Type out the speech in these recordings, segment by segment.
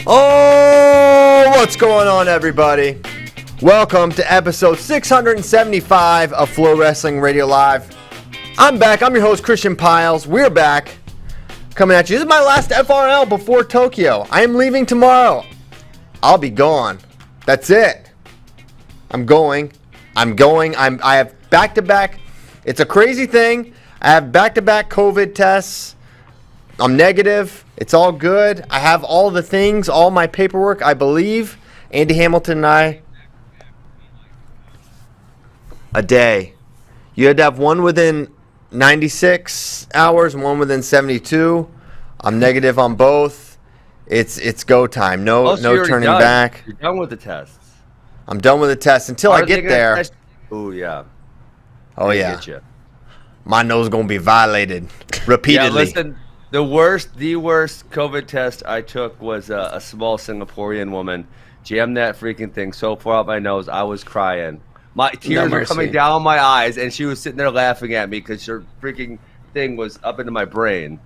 Oh, what's going on, everybody? Welcome to episode 675 of FloWrestling Radio Live. I'm back. I'm your host, Christian Piles. We're back coming at you. This is my last FRL before Tokyo. I am leaving tomorrow. I'll be gone. That's it. I'm going. I have back-to-back. It's a crazy thing. I have back-to-back COVID tests. I'm negative. It's all good. I have all the things, all my paperwork, I believe. Andy Hamilton and I, a day. You had to have one within 96 hours and one within 72. I'm negative on both. It's go time. No turning back. You're done with the tests. I'm done with the tests until I get there. Oh, yeah. Oh, yeah. My nose is going to be violated repeatedly. Yeah, listen. The worst COVID test I took was a small Singaporean woman. Jammed that freaking thing so far up my nose, I was crying. My tears were coming down my eyes, and she was sitting there laughing at me because her freaking thing was up into my brain.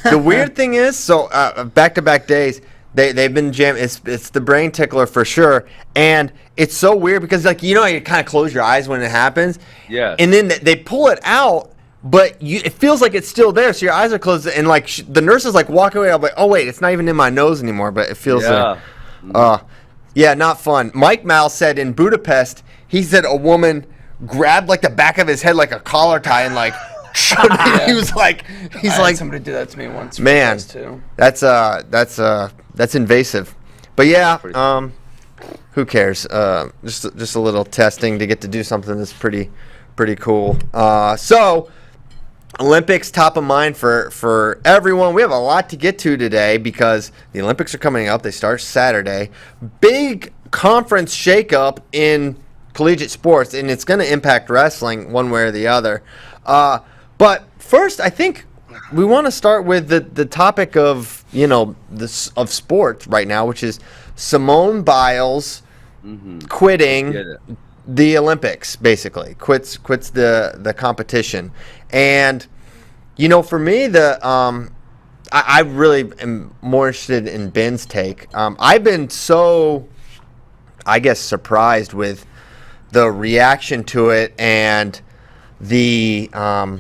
The weird thing is, so back-to-back days, they've been jammed. It's the brain tickler for sure, and it's so weird because, like, you know, you kind of close your eyes when it happens. Yeah. And then they pull it out. But it feels like it's still there, so your eyes are closed, and like the nurses like walk away. I'm like, oh wait, it's not even in my nose anymore. But it feels like, yeah, not fun. Mike Mal said in Budapest, he said a woman grabbed like the back of his head like a collar tie and like showed him. He was like, somebody did that to me once. Man, too. That's invasive. But yeah, who cares? Just a little testing to get to do something that's pretty cool. So. Olympics top of mind for everyone. We have a lot to get to today because the Olympics are coming up. They start Saturday. Big conference shakeup in collegiate sports, and it's going to impact wrestling one way or the other. But first, I think we want to start with the topic of of sport right now, which is Simone Biles quitting the Olympics. Basically, quits the competition. And, for me, I really am more interested in Ben's take. I've been so, I guess, surprised with the reaction to it and the, I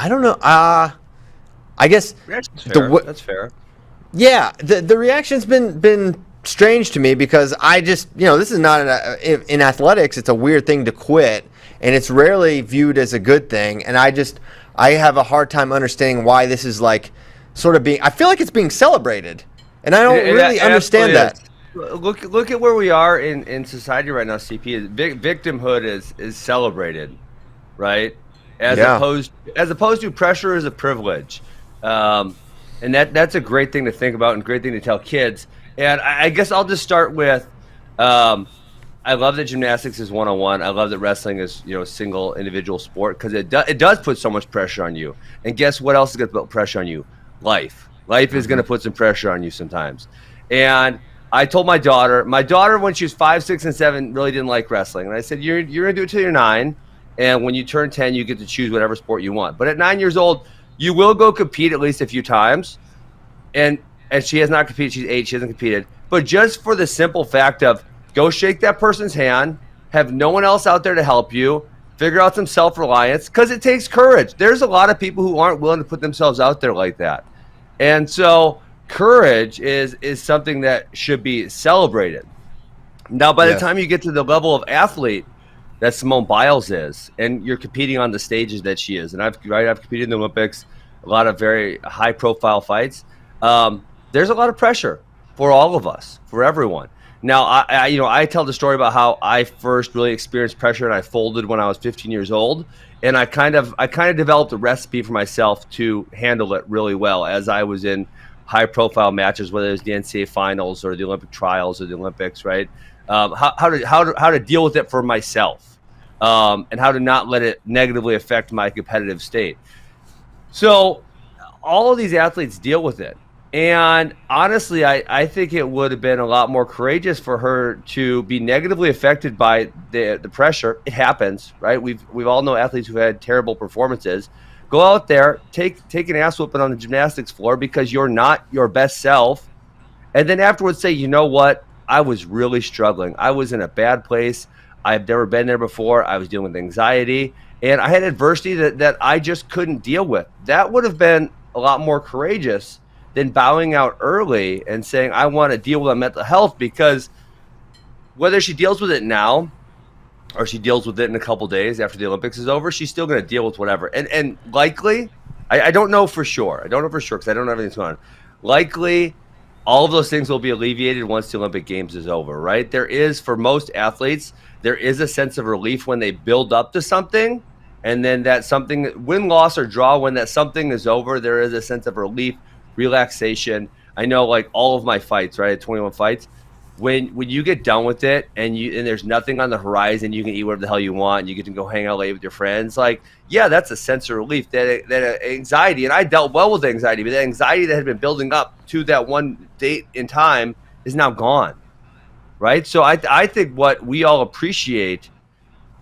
don't know, I guess. That's fair. Yeah, the reaction's been strange to me because I just, this is not, in athletics, it's a weird thing to quit. And it's rarely viewed as a good thing. And I have a hard time understanding why this is like sort of I feel like it's being celebrated. And I don't really understand that. Look at where we are in society right now, CP. Victimhood is celebrated, right? As opposed to pressure is a privilege. And that's a great thing to think about and a great thing to tell kids. And I guess I'll just start with I love that gymnastics is one-on-one. I love that wrestling is, a single individual sport because it does put so much pressure on you. And guess what else is going to put pressure on you? Life. Life is going to put some pressure on you sometimes. And I told my daughter when she was 5, 6, and 7 really didn't like wrestling. And I said, you're going to do it till you're 9. And when you turn 10, you get to choose whatever sport you want. But at 9 years old, you will go compete at least a few times. And she has not competed. She's 8. She hasn't competed. But just for the simple fact of, go shake that person's hand, have no one else out there to help you, figure out some self-reliance, because it takes courage. There's a lot of people who aren't willing to put themselves out there like that. And so courage is something that should be celebrated. Now, by the time you get to the level of athlete that Simone Biles is, and you're competing on the stages that she is, and I've competed in the Olympics, a lot of very high-profile fights, there's a lot of pressure for all of us, for everyone. Now, I tell the story about how I first really experienced pressure and I folded when I was 15 years old, and I kind of developed a recipe for myself to handle it really well as I was in high-profile matches, whether it was the NCAA finals or the Olympic trials or the Olympics, right? How to deal with it for myself, and how to not let it negatively affect my competitive state. So, all of these athletes deal with it. And honestly, I think it would have been a lot more courageous for her to be negatively affected by the pressure. It happens, right? We've all know athletes who had terrible performances. Go out there, take an ass whooping on the gymnastics floor because you're not your best self, and then afterwards say, you know what, I was really struggling. I was in a bad place. I've never been there before. I was dealing with anxiety, and I had adversity that I just couldn't deal with. That would have been a lot more courageous than bowing out early and saying, I want to deal with my mental health, because whether she deals with it now or she deals with it in a couple days after the Olympics is over, she's still going to deal with whatever. And likely, I don't know for sure. I don't know for sure because I don't know everything's going on. Likely, all of those things will be alleviated once the Olympic Games is over, right? There is, for most athletes, there is a sense of relief when they build up to something, and then that something, win, loss, or draw, when that something is over, there is a sense of relief, relaxation. I know, like, all of my fights, right, 21 fights, when you get done with it and there's nothing on the horizon, you can eat whatever the hell you want, and you get to go hang out late with your friends, like, yeah, that's a sense of relief. That anxiety, and I dealt well with anxiety, but the anxiety that had been building up to that one date in time is now gone, right? So I think what we all appreciate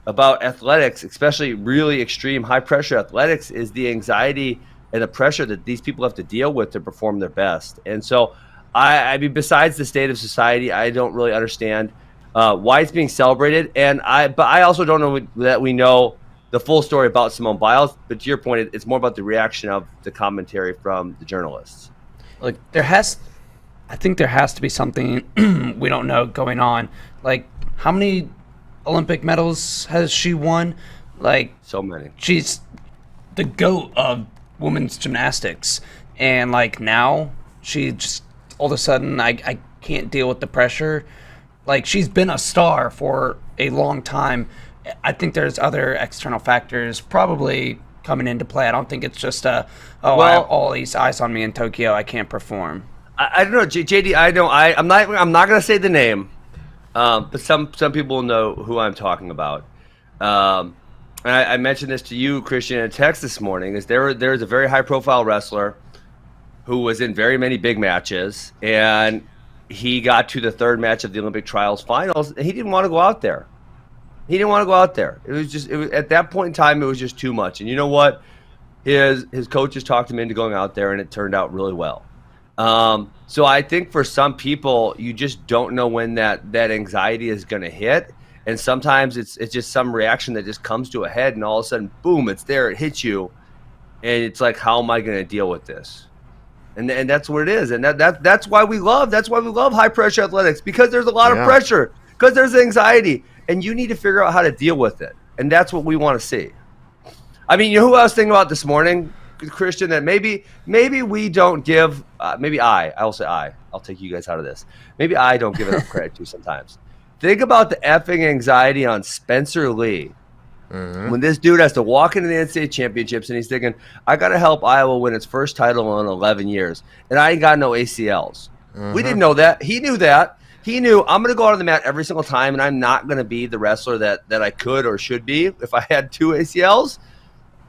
about athletics, especially really extreme high pressure athletics, is the anxiety and the pressure that these people have to deal with to perform their best. And so I mean, besides the state of society, I don't really understand why it's being celebrated. But I also don't know that we know the full story about Simone Biles. But to your point, it's more about the reaction of the commentary from the journalists. Like, I think there has to be something we don't know going on. Like, how many Olympic medals has she won? Like, so many. She's the GOAT of women's gymnastics, and like now she just all of a sudden I can't deal with the pressure. Like, she's been a star for a long time. I think there's other external factors probably coming into play. I don't think it's just I have all these eyes on me in Tokyo, I can't perform. I don't know, JD. I'm not gonna say the name, but some people will know who I'm talking about. And I mentioned this to you, Christian, in a text this morning. Is there's a very high profile wrestler who was in very many big matches, and he got to the third match of the Olympic trials finals, and he didn't want to go out there. It was at that point in time, it was just too much. And you know what? His coaches talked him into going out there, and it turned out really well. So I think for some people, you just don't know when that anxiety is going to hit. And sometimes it's just some reaction that just comes to a head, and all of a sudden, boom, it's there, it hits you. And it's like, how am I going to deal with this? And that's what it is. And that's why we love high pressure athletics, because there's a lot of pressure, because there's anxiety, and you need to figure out how to deal with it. And that's what we want to see. I mean, you know who I was thinking about this morning, Christian, that maybe we don't give, I'll take you guys out of this. Maybe I don't give enough credit to sometimes. Think about the effing anxiety on Spencer Lee. When this dude has to walk into the NCAA championships and he's thinking, I got to help Iowa win its first title in 11 years, and I ain't got no ACLs. We didn't know that. He knew that. He knew, I'm going to go out on the mat every single time, and I'm not going to be the wrestler that I could or should be if I had 2 ACLs.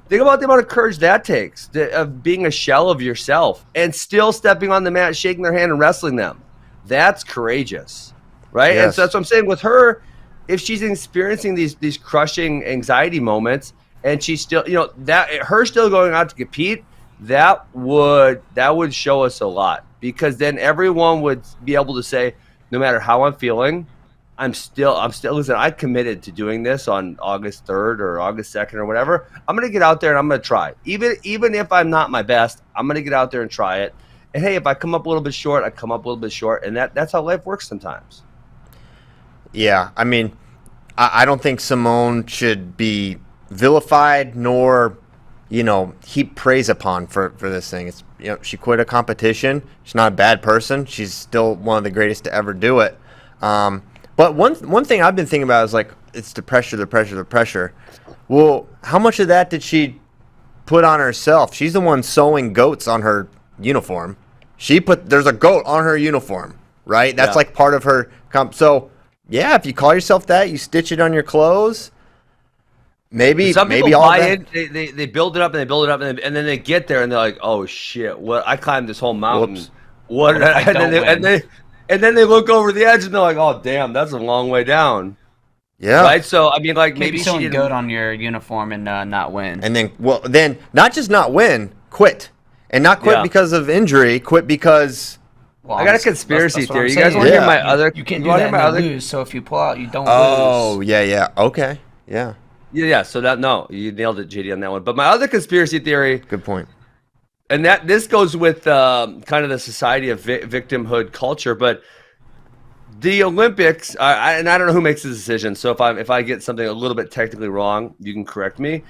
Think about the amount of courage that takes, of being a shell of yourself and still stepping on the mat, shaking their hand, and wrestling them. That's courageous, right? Yes. And so that's what I'm saying with her. If she's experiencing these crushing anxiety moments, and she's still, her still going out to compete, that would show us a lot, because then everyone would be able to say, no matter how I'm feeling, I'm still listen, I committed to doing this on August 3rd or August 2nd or whatever. I'm going to get out there and I'm going to try. Even if I'm not my best, I'm going to get out there and try it. And hey, if I come up a little bit short, I come up a little bit short, and that's how life works sometimes. Yeah, I mean, I don't think Simone should be vilified nor, heap praise upon for this thing. It's she quit a competition. She's not a bad person. She's still one of the greatest to ever do it. But one thing I've been thinking about is, like, it's the pressure. Well, how much of that did she put on herself? She's the one sewing goats on her uniform. There's a goat on her uniform, right? That's like part of her so. Yeah, if you call yourself that, you stitch it on your clothes. Maybe some people maybe all buy that. it. They build it up and then they get there and they're like, oh shit! What? I climbed this whole mountain. Whoops. What? And then they look over the edge and they're like, oh damn, that's a long way down. Yeah. Right. So I mean, like, maybe someone goat on your uniform and not win. And then not just not win, quit, and not quit because of injury. Quit because Well, I got a conspiracy that's what I'm theory. You guys saying. want to hear Yeah. my other? You can't you do wanna that hear and my then other? lose. So if you pull out, you don't Oh, lose. yeah. Okay. Yeah. Yeah. So no, you nailed it, JD, on that one. But my other conspiracy theory, Good point. and that this goes with kind of the society of victimhood culture, but the Olympics, and I don't know who makes the decision. So if I get something a little bit technically wrong, you can correct me.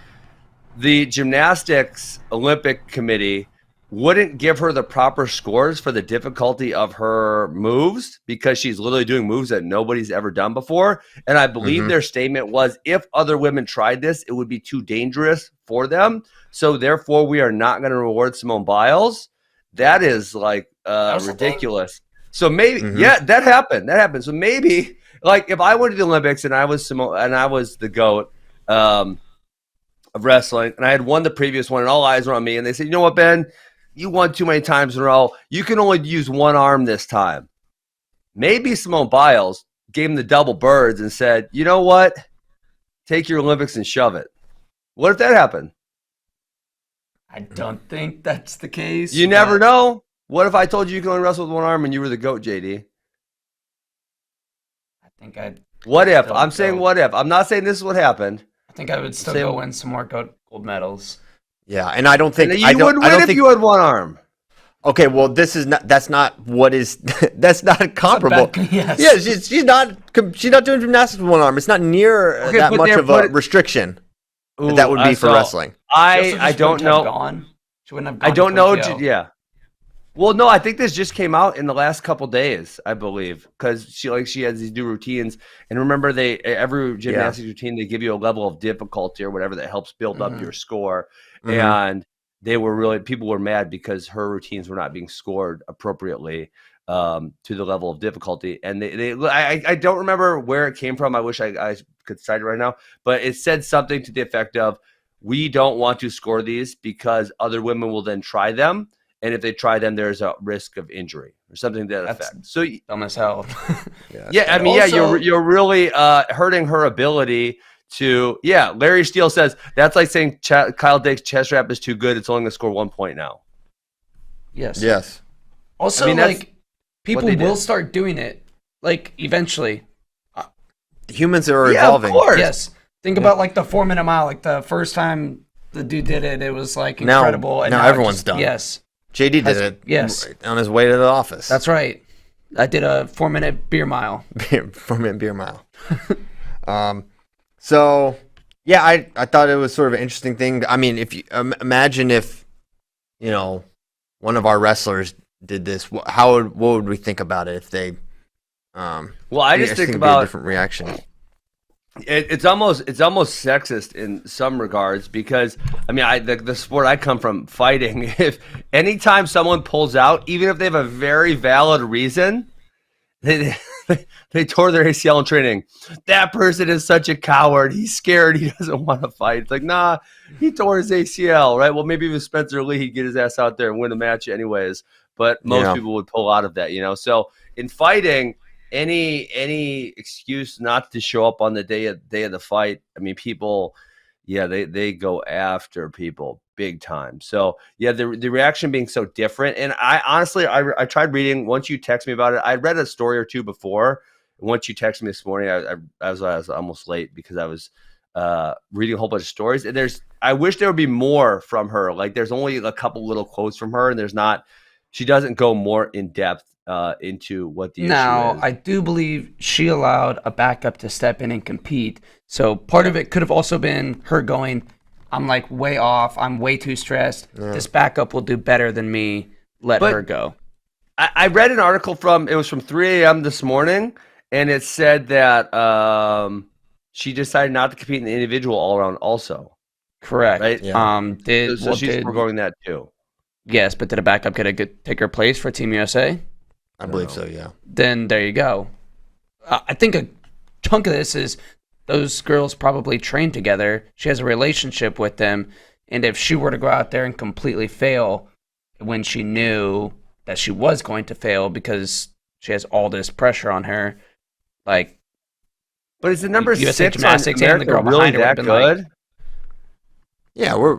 The gymnastics Olympic committee wouldn't give her the proper scores for the difficulty of her moves because she's literally doing moves that nobody's ever done before. And I believe their statement was, if other women tried this, it would be too dangerous for them. So therefore, we are not going to reward Simone Biles. That is like ridiculous. So maybe, yeah, that happened. That happened. So maybe, like, if I went to the Olympics and I was the GOAT of wrestling, and I had won the previous one, and all eyes were on me, and they said, "You know what, Ben? You won too many times in a row. You can only use one arm this time." Maybe Simone Biles gave him the double birds and said, "You know what? Take your Olympics and shove it." What if that happened? I don't think that's the case. You never know. What if I told you can only wrestle with one arm and you were the GOAT, JD? I think I'd. What if? still I'm saying go- what if. I'm not saying this is what happened. I think I would still Say- go win some more gold medals. Yeah, and I don't think And you I don't, would I win don't if think you had one arm. Okay, well, that's not what is that's not comparable. Yes. Yeah, she's not doing gymnastics with one arm. It's not near Okay, that but much they're of a put- restriction Ooh, that would be for so wrestling. She also I just don't wouldn't have know. gone. She wouldn't have gone I don't to know. Tokyo. Yeah. Well, no, I think this just came out in the last couple days, I believe, because she has these new routines. And remember, every gymnastics routine, they give you a level of difficulty or whatever that helps build up your score. And people were mad because her routines were not being scored appropriately to the level of difficulty. And I don't remember where it came from. I wish I could cite it right now, but it said something to the effect of, "We don't want to score these because other women will then try them. And if they try them, there's a risk of injury," or something to that effect. So Dumb as hell. yeah, I mean, Also- you're really hurting her ability to. Yeah, Larry Steele says that's like saying Kyle Dake's chest wrap is too good. It's only going to score 1 point now. Yes. Yes. Also, I mean, that's like, people they will did. start doing it, like, eventually. Humans are Yeah, of evolving. course. Yes. Think about, like, the 4-minute mile. Like, the first time the dude did it, it was, like, Now- incredible. And now it everyone's just- done. Yes. JD did it yes. on his way to the office. That's right. I did a 4-minute beer mile. From a beer mile. So yeah, I thought it was sort of an interesting thing. I mean, if you imagine if one of our wrestlers did this, what would we think about it if they? Well, I just think it'd be a about different reaction. it's almost sexist in some regards because I mean the sport I come from, fighting, if anytime someone pulls out, even if they have a very valid reason, they tore their ACL in training. That person is such a coward. He's scared. He doesn't want to fight. It's like, nah, he tore his ACL, right? Well, maybe with Spencer Lee, he'd get his ass out there and win the match anyways. But most people would pull out of that, So in fighting, any excuse not to show up on the day of the fight, I mean, people, they go after people big time. So the reaction being so different, and I honestly I tried reading. Once you text me about it, I read a story or two before. Once you texted me this morning, I was almost late because I was reading a whole bunch of stories. And I wish there would be more from her. Like, there's only a couple little quotes from her, and there's not. She doesn't go more in depth into what the issue is. I do believe she allowed a backup to step in and compete. So part of it could have also been her going, "I'm like way off. I'm way too stressed. This backup will do better than me. Let her go." I read an article from 3 a.m. this morning, and it said that she decided not to compete in the individual all around also. Correct. Right? Yeah. So she's foregoing that too. Yes, but did a backup take her place for Team USA? I believe so. Yeah. Then there you go. I think a chunk of this is those girls probably trained together. She has a relationship with them. And if she were to go out there and completely fail when she knew that she was going to fail because she has all this pressure on her, like. But is the number USA 6 Gymnastics on and the America girl really behind her that would've been good? like- Yeah, we're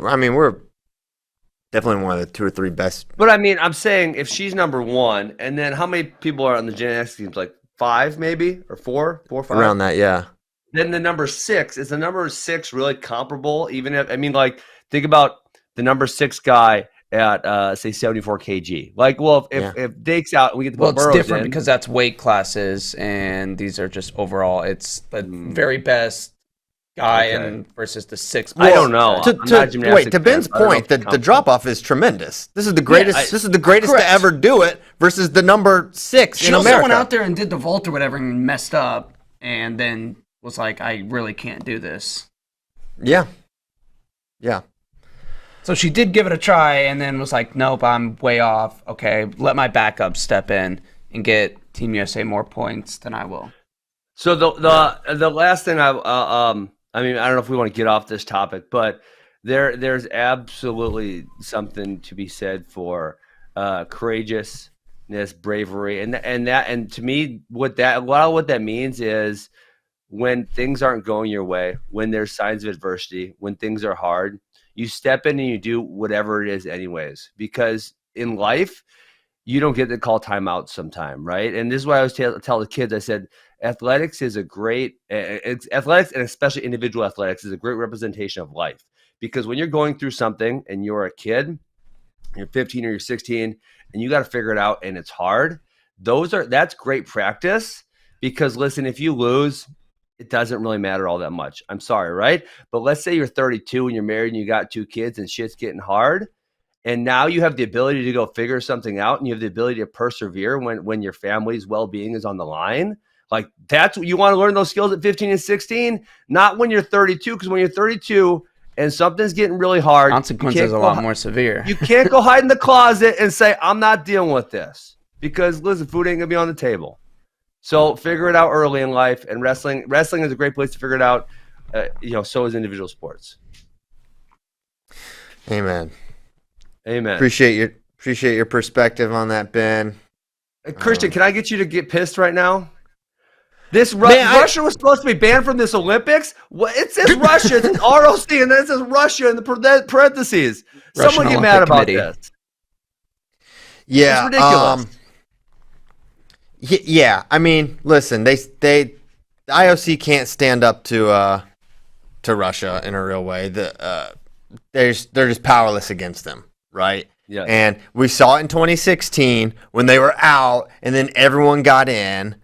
Definitely one of the 2 or 3 best. But I mean, I'm saying if she's number 1, and then how many people are on the gymnastics teams? Like 5 maybe, or 4 or 5? Around that, yeah. Then the number 6, is the number 6 really comparable? Even if, I mean, like, think about the number 6 guy at say 74 kg. Like, well, if Dake's out and we get to put it's Burroughs different in, because that's weight classes, and these are just overall. It's the very best guy and versus the 6th. I don't know. To Ben's point, the drop off is tremendous. This is the greatest. This is the greatest to ever do it versus the number 6 in America. She also went out there and did the vault or whatever and messed up, and then was like, I really can't do this. Yeah. So she did give it a try, and then was like, nope, I'm way off. Okay, let my backup step in and get Team USA more points than I will. So the last thing I mean, I don't know if we want to get off this topic, but there's absolutely something to be said for courageousness, bravery, and to me, what that means is when things aren't going your way, when there's signs of adversity, when things are hard, you step in and you do whatever it is anyways, because in life, you don't get to call timeout sometime, right? And this is why I always tell the kids, I said, athletics is a great, athletics and especially individual athletics is a great representation of life. Because when you're going through something and you're a kid, you're 15 or you're 16, and you got to figure it out and it's hard, that's great practice. Because listen, if you lose, it doesn't really matter all that much. I'm sorry, right? But let's say you're 32 and you're married and you got 2 kids and shit's getting hard. And now you have the ability to go figure something out, and you have the ability to persevere when your family's well-being is on the line. Like, that's what you want to learn, those skills at 15 and 16, not when you're 32, because when you're 32 and something's getting really hard, consequences are a lot more severe. You can't go hide in the closet and say, I'm not dealing with this, because listen, food ain't gonna be on the table. So figure it out early in life, and wrestling is a great place to figure it out. So is individual sports. Amen. Amen. Appreciate your perspective on that, Ben. Christian, can I get you to get pissed right now? Russia was supposed to be banned from this Olympics. It says Russia, it's ROC, and then it says Russia in the parentheses. Someone get mad about this. Yeah, it's ridiculous. Yeah, I mean, listen, the IOC can't stand up to Russia in a real way. They're just powerless against them, right? Yeah. And we saw it in 2016 when they were out, and then everyone got in,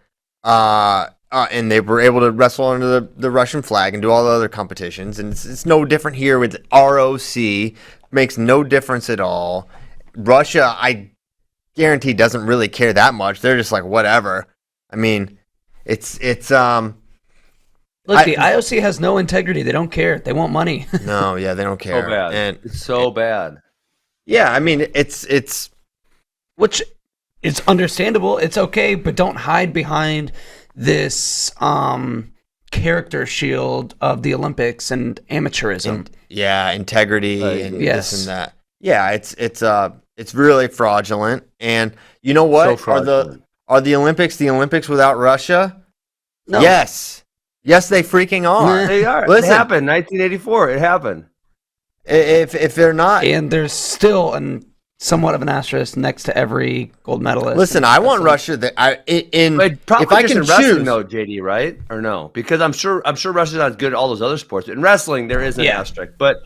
and they were able to wrestle under the Russian flag and do all the other competitions. And it's no different here with ROC. Makes no difference at all. Russia, I guarantee, doesn't really care that much. They're just like, whatever. I mean, it's Look, the IOC has no integrity. They don't care. They want money. No, yeah, they don't care. So bad. And it's so bad. Yeah, I mean, it's which is understandable. It's okay, but don't hide behind this character shield of the Olympics and amateurism. Integrity and this and that. Yeah, it's really fraudulent. And you know what? So are the Olympics without Russia? No. Yes, they freaking are. They are. Listen, it happened, 1984. It happened. If they're not, and there's still somewhat of an asterisk next to every gold medalist. Listen, I want Russia. If I can wrestling, choose, though, JD, right or no? Because I'm sure Russia's not as good at all those other sports. But in wrestling, there is an asterisk. But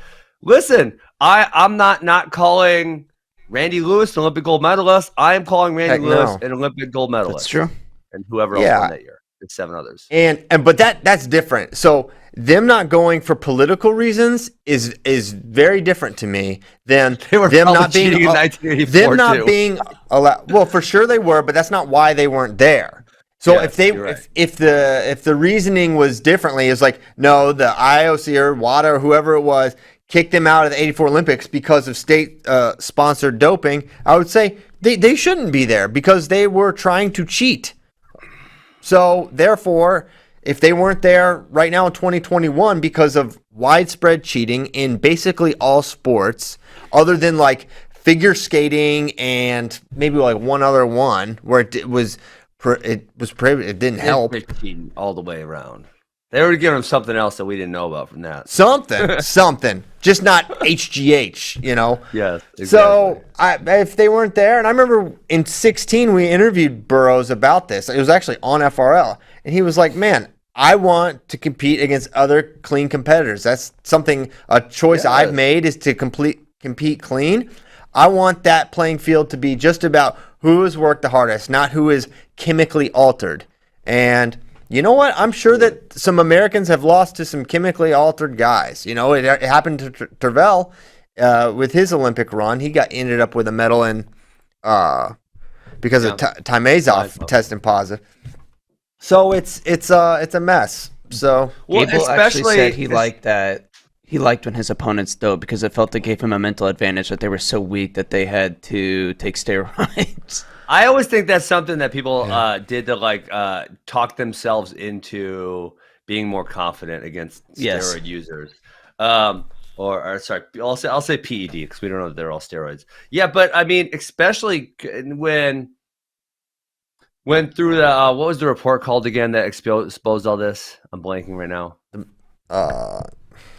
listen, I'm not calling Randy Lewis an Olympic gold medalist. I am calling Randy Lewis an Olympic gold medalist. That's true. And whoever else won that year. It's 7 others. But that's different. So them not going for political reasons is very different to me than them not being in 1984 being allowed. Well, for sure they were, but that's not why they weren't there. So if the reasoning was differently, is like, no, the IOC or WADA or whoever it was kicked them out of the 84 Olympics because of state sponsored doping, I would say they shouldn't be there because they were trying to cheat. So, therefore, if they weren't there right now in 2021 because of widespread cheating in basically all sports, other than like figure skating and maybe like one other one where it was prohibited, it didn't help. Cheating all the way around. They were giving him something else that we didn't know about from that. Something. Just not HGH, you know? Yes, exactly. So if they weren't there, and I remember in 2016 we interviewed Burroughs about this. It was actually on FRL. And he was like, man, I want to compete against other clean competitors. That's a choice I've made is to compete clean. I want that playing field to be just about who has worked the hardest, not who is chemically altered. And you know what? I'm sure that some Americans have lost to some chemically altered guys. You know, it happened to Tervel with his Olympic run. He ended up with a medal in because of Timazov testing positive. So it's a mess. So Gable actually said he liked that. He liked when his opponents doped because it felt it gave him a mental advantage that they were so weak that they had to take steroids. I always think that's something that people did to talk themselves into being more confident against steroid users. Or sorry, I'll say PED because we don't know if they're all steroids. Yeah, but I mean, especially when through the what was the report called again that exposed all this? I'm blanking right now.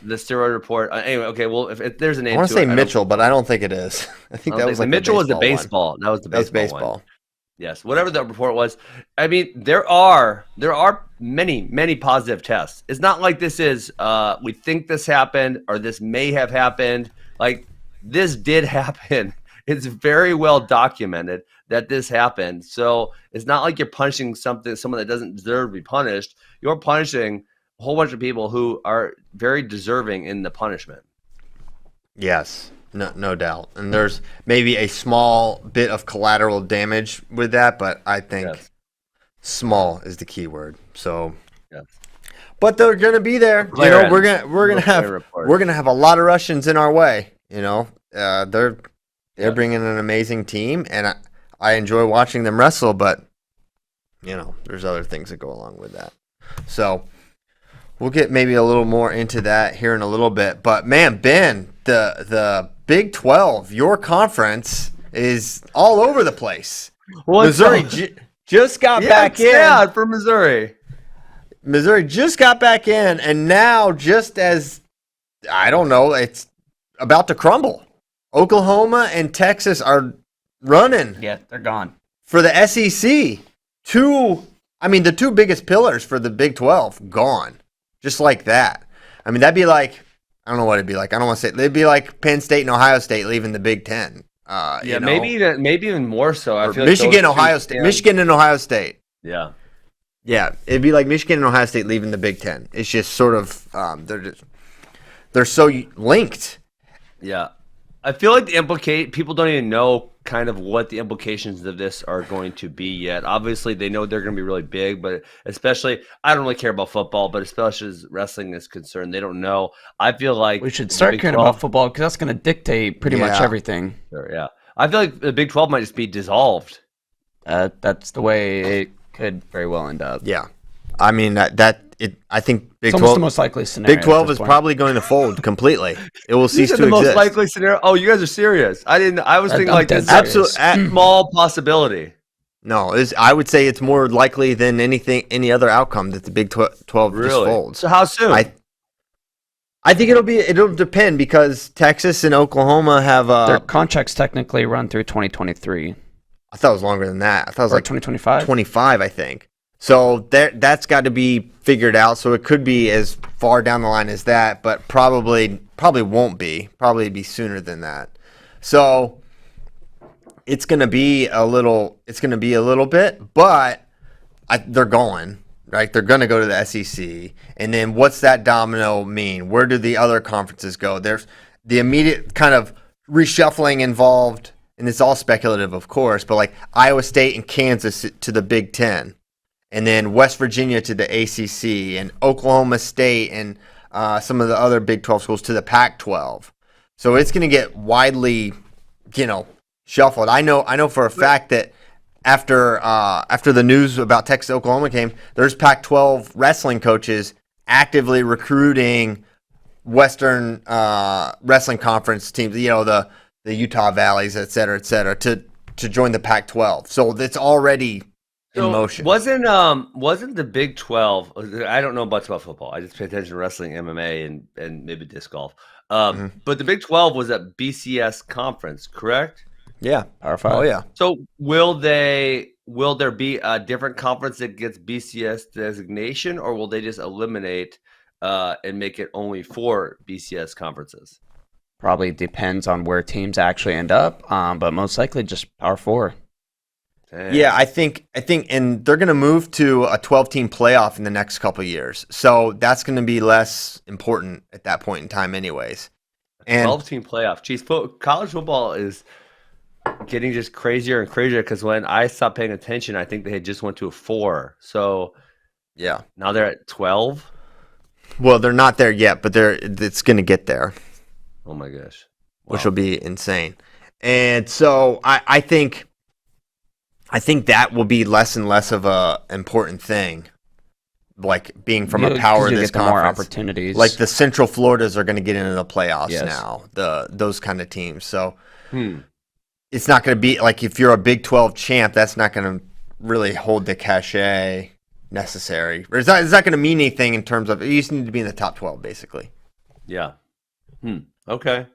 The steroid report. Anyway, okay. Well, if there's a name, I want to say Mitchell, but I don't think it is. I think that was like Mitchell was the baseball. That was the baseball. One. Yes, whatever the report was. I mean, there are many positive tests. It's not like this is we think this happened or this may have happened. Like this did happen. It's very well documented that this happened. So it's not like you're punishing someone that doesn't deserve to be punished. You're punishing a whole bunch of people who are very deserving in the punishment. Yes, no doubt. And there's maybe a small bit of collateral damage with that, but I think small is the key word. So, but they're gonna be there. You know, we're gonna have a lot of Russians in our way. You know, they're bringing an amazing team, and I enjoy watching them wrestle. But you know, there's other things that go along with that. So. We'll get maybe a little more into that here in a little bit. But, man, Ben, the Big 12, your conference, is all over the place. Missouri just got back in. Yeah, for Missouri. Missouri just got back in, and now just as, I don't know, it's about to crumble. Oklahoma and Texas are running. Yeah, they're gone. For the SEC. The two biggest pillars for the Big 12, gone. Just like that. I mean, that'd be like, I don't know what it'd be like. I don't want to say it'd be like Penn State and Ohio State leaving the Big Ten. Maybe even more so. I feel Michigan, Ohio State. Michigan and Ohio State. Yeah. Yeah, it'd be like Michigan and Ohio State leaving the Big Ten. It's just sort of they're so linked. Yeah. I feel like people don't even know kind of what the implications of this are going to be yet. Obviously, they know they're going to be really big, but especially, I don't really care about football, but especially as wrestling is concerned, they don't know. I feel like we should start caring about football because that's going to dictate pretty much everything. Sure, yeah. I feel like the Big 12 might just be dissolved. That's the way it could very well end up. Yeah. I mean, I think Big 12 almost the most likely scenario. Big 12 is probably going to fold completely. It will cease to exist. Most likely scenario. Oh, you guys are serious. I was thinking like this absolute small possibility. No, I would say it's more likely than any other outcome that the Big 12 just folds. So how soon? I think it'll depend because Texas and Oklahoma have their contracts technically run through 2023. I thought it was longer than that. I thought it was like 2025. 25, I think. So that's got to be figured out. So it could be as far down the line as that, but probably won't be. Probably be sooner than that. So it's going to be a little bit, but they're going, right? They're going to go to the SEC. And then what's that domino mean? Where do the other conferences go? There's the immediate kind of reshuffling involved, and it's all speculative, of course, but like Iowa State and Kansas to the Big Ten. And then West Virginia to the ACC, and Oklahoma State and some of the other Big 12 schools to the Pac-12. So it's going to get widely, shuffled. I know for a fact that after the news about Texas Oklahoma came, there's Pac-12 wrestling coaches actively recruiting Western Wrestling Conference teams. The Utah Valleys, et cetera, to join the Pac-12. So it's already in motion. Wasn't the Big 12? I don't know much about football. I just pay attention to wrestling, MMA, and maybe disc golf. But the Big 12 was a BCS conference, correct? Yeah. Power 5. Oh yeah. So will there be a different conference that gets BCS designation, or will they just eliminate and make it only for BCS conferences? Probably depends on where teams actually end up, but most likely just Power 4. Dang. Yeah, I think, and they're going to move to a 12-team playoff in the next couple of years. So that's going to be less important at that point in time, anyways. And 12-team playoff. Geez, college football is getting just crazier and crazier because when I stopped paying attention, I think they had just went to a 4. So yeah, now they're at 12. Well, they're not there yet, but it's going to get there. Oh my gosh, which will be insane. And so I think that will be less and less of a important thing, like being from a power of this conference. More opportunities. Like the Central Floridas are going to get into the playoffs now. Those kind of teams. So it's not going to be like if you're a Big 12 champ, that's not going to really hold the cachet necessary. Or it's not going to mean anything in terms of you just need to be in the top 12, basically. Yeah. Okay.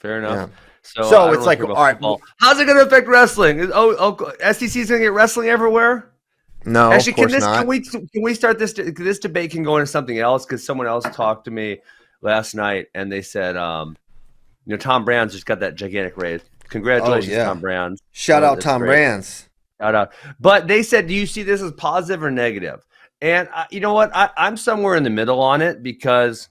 Fair enough. Yeah. So it's like, all right. Well, how's it going to affect wrestling? SEC is going to get wrestling everywhere? No, actually, of course not. Can we start this? This debate can go into something else because someone else talked to me last night and they said, Tom Brands just got that gigantic raise. Congratulations, Tom Brands. Shout out Tom Brands. Shout out. But they said, do you see this as positive or negative? And you know what? I'm somewhere in the middle on it because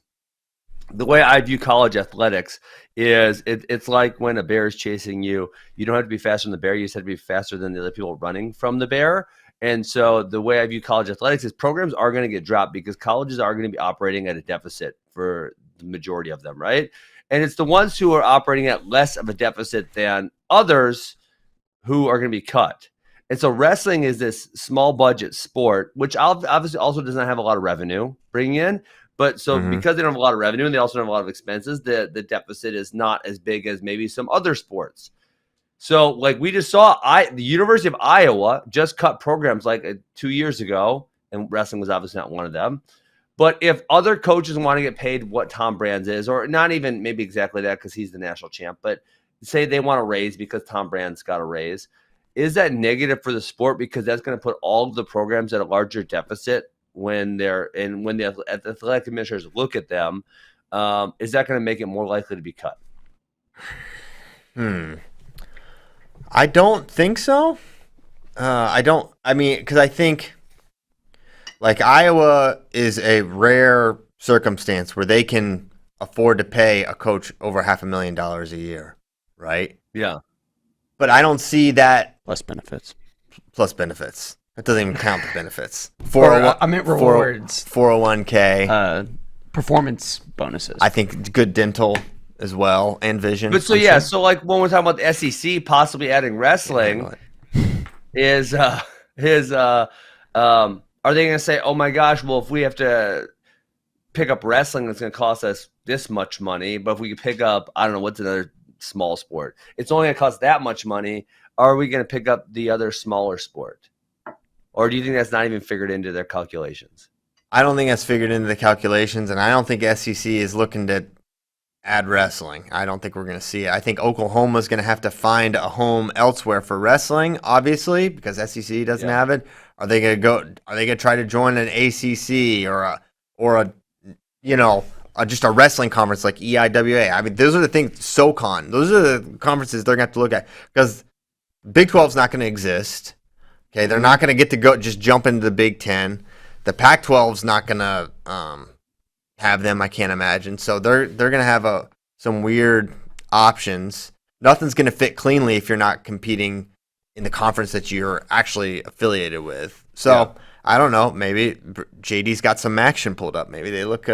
the way I view college athletics is it's like when a bear is chasing you. You don't have to be faster than the bear. You just have to be faster than the other people running from the bear. And so the way I view college athletics is programs are going to get dropped because colleges are going to be operating at a deficit for the majority of them, right? And it's the ones who are operating at less of a deficit than others who are going to be cut. And so wrestling is this small budget sport, which obviously also does not have a lot of revenue bringing in. But so because they don't have a lot of revenue and they also don't have a lot of expenses, the deficit is not as big as maybe some other sports. So like we just saw, the University of Iowa just cut programs like 2 years ago, and wrestling was obviously not one of them. But if other coaches want to get paid what Tom Brands is, or not even maybe exactly that because he's the national champ, but say they want a raise because Tom Brands got a raise, is that negative for the sport because that's going to put all of the programs at a larger deficit when the athletic administrators look at them? Is that going to make it more likely to be cut? I don't think so. Because I think like Iowa is a rare circumstance where they can afford to pay a coach over $500,000 a year, right? Yeah. But I don't see that. Plus benefits. That doesn't even count the benefits. I meant rewards. 401k. Performance bonuses. I think good dental as well and vision. But so so like when we're talking about the SEC possibly adding wrestling, are they going to say, oh my gosh, well if we have to pick up wrestling, it's going to cost us this much money, but if we could pick up, I don't know, what's another small sport, it's only going to cost that much money. Are we going to pick up the other smaller sport? Or do you think that's not even figured into their calculations? I don't think that's figured into the calculations, and I don't think SEC is looking to add wrestling. I don't think we're going to see it. I think Oklahoma's going to have to find a home elsewhere for wrestling, obviously, because SEC doesn't have it. Are they going to try to join an ACC or just a wrestling conference like EIWA? I mean, those are the things. SoCon. Those are the conferences they're going to have to look at because Big 12's not going to exist. Okay, they're not going to get to go just jump into the Big 10. The Pac-12's not going to have them, I can't imagine. So they're going to have some weird options. Nothing's going to fit cleanly if you're not competing in the conference that you're actually affiliated with. So I don't know. Maybe JD's got some action pulled up. Maybe they look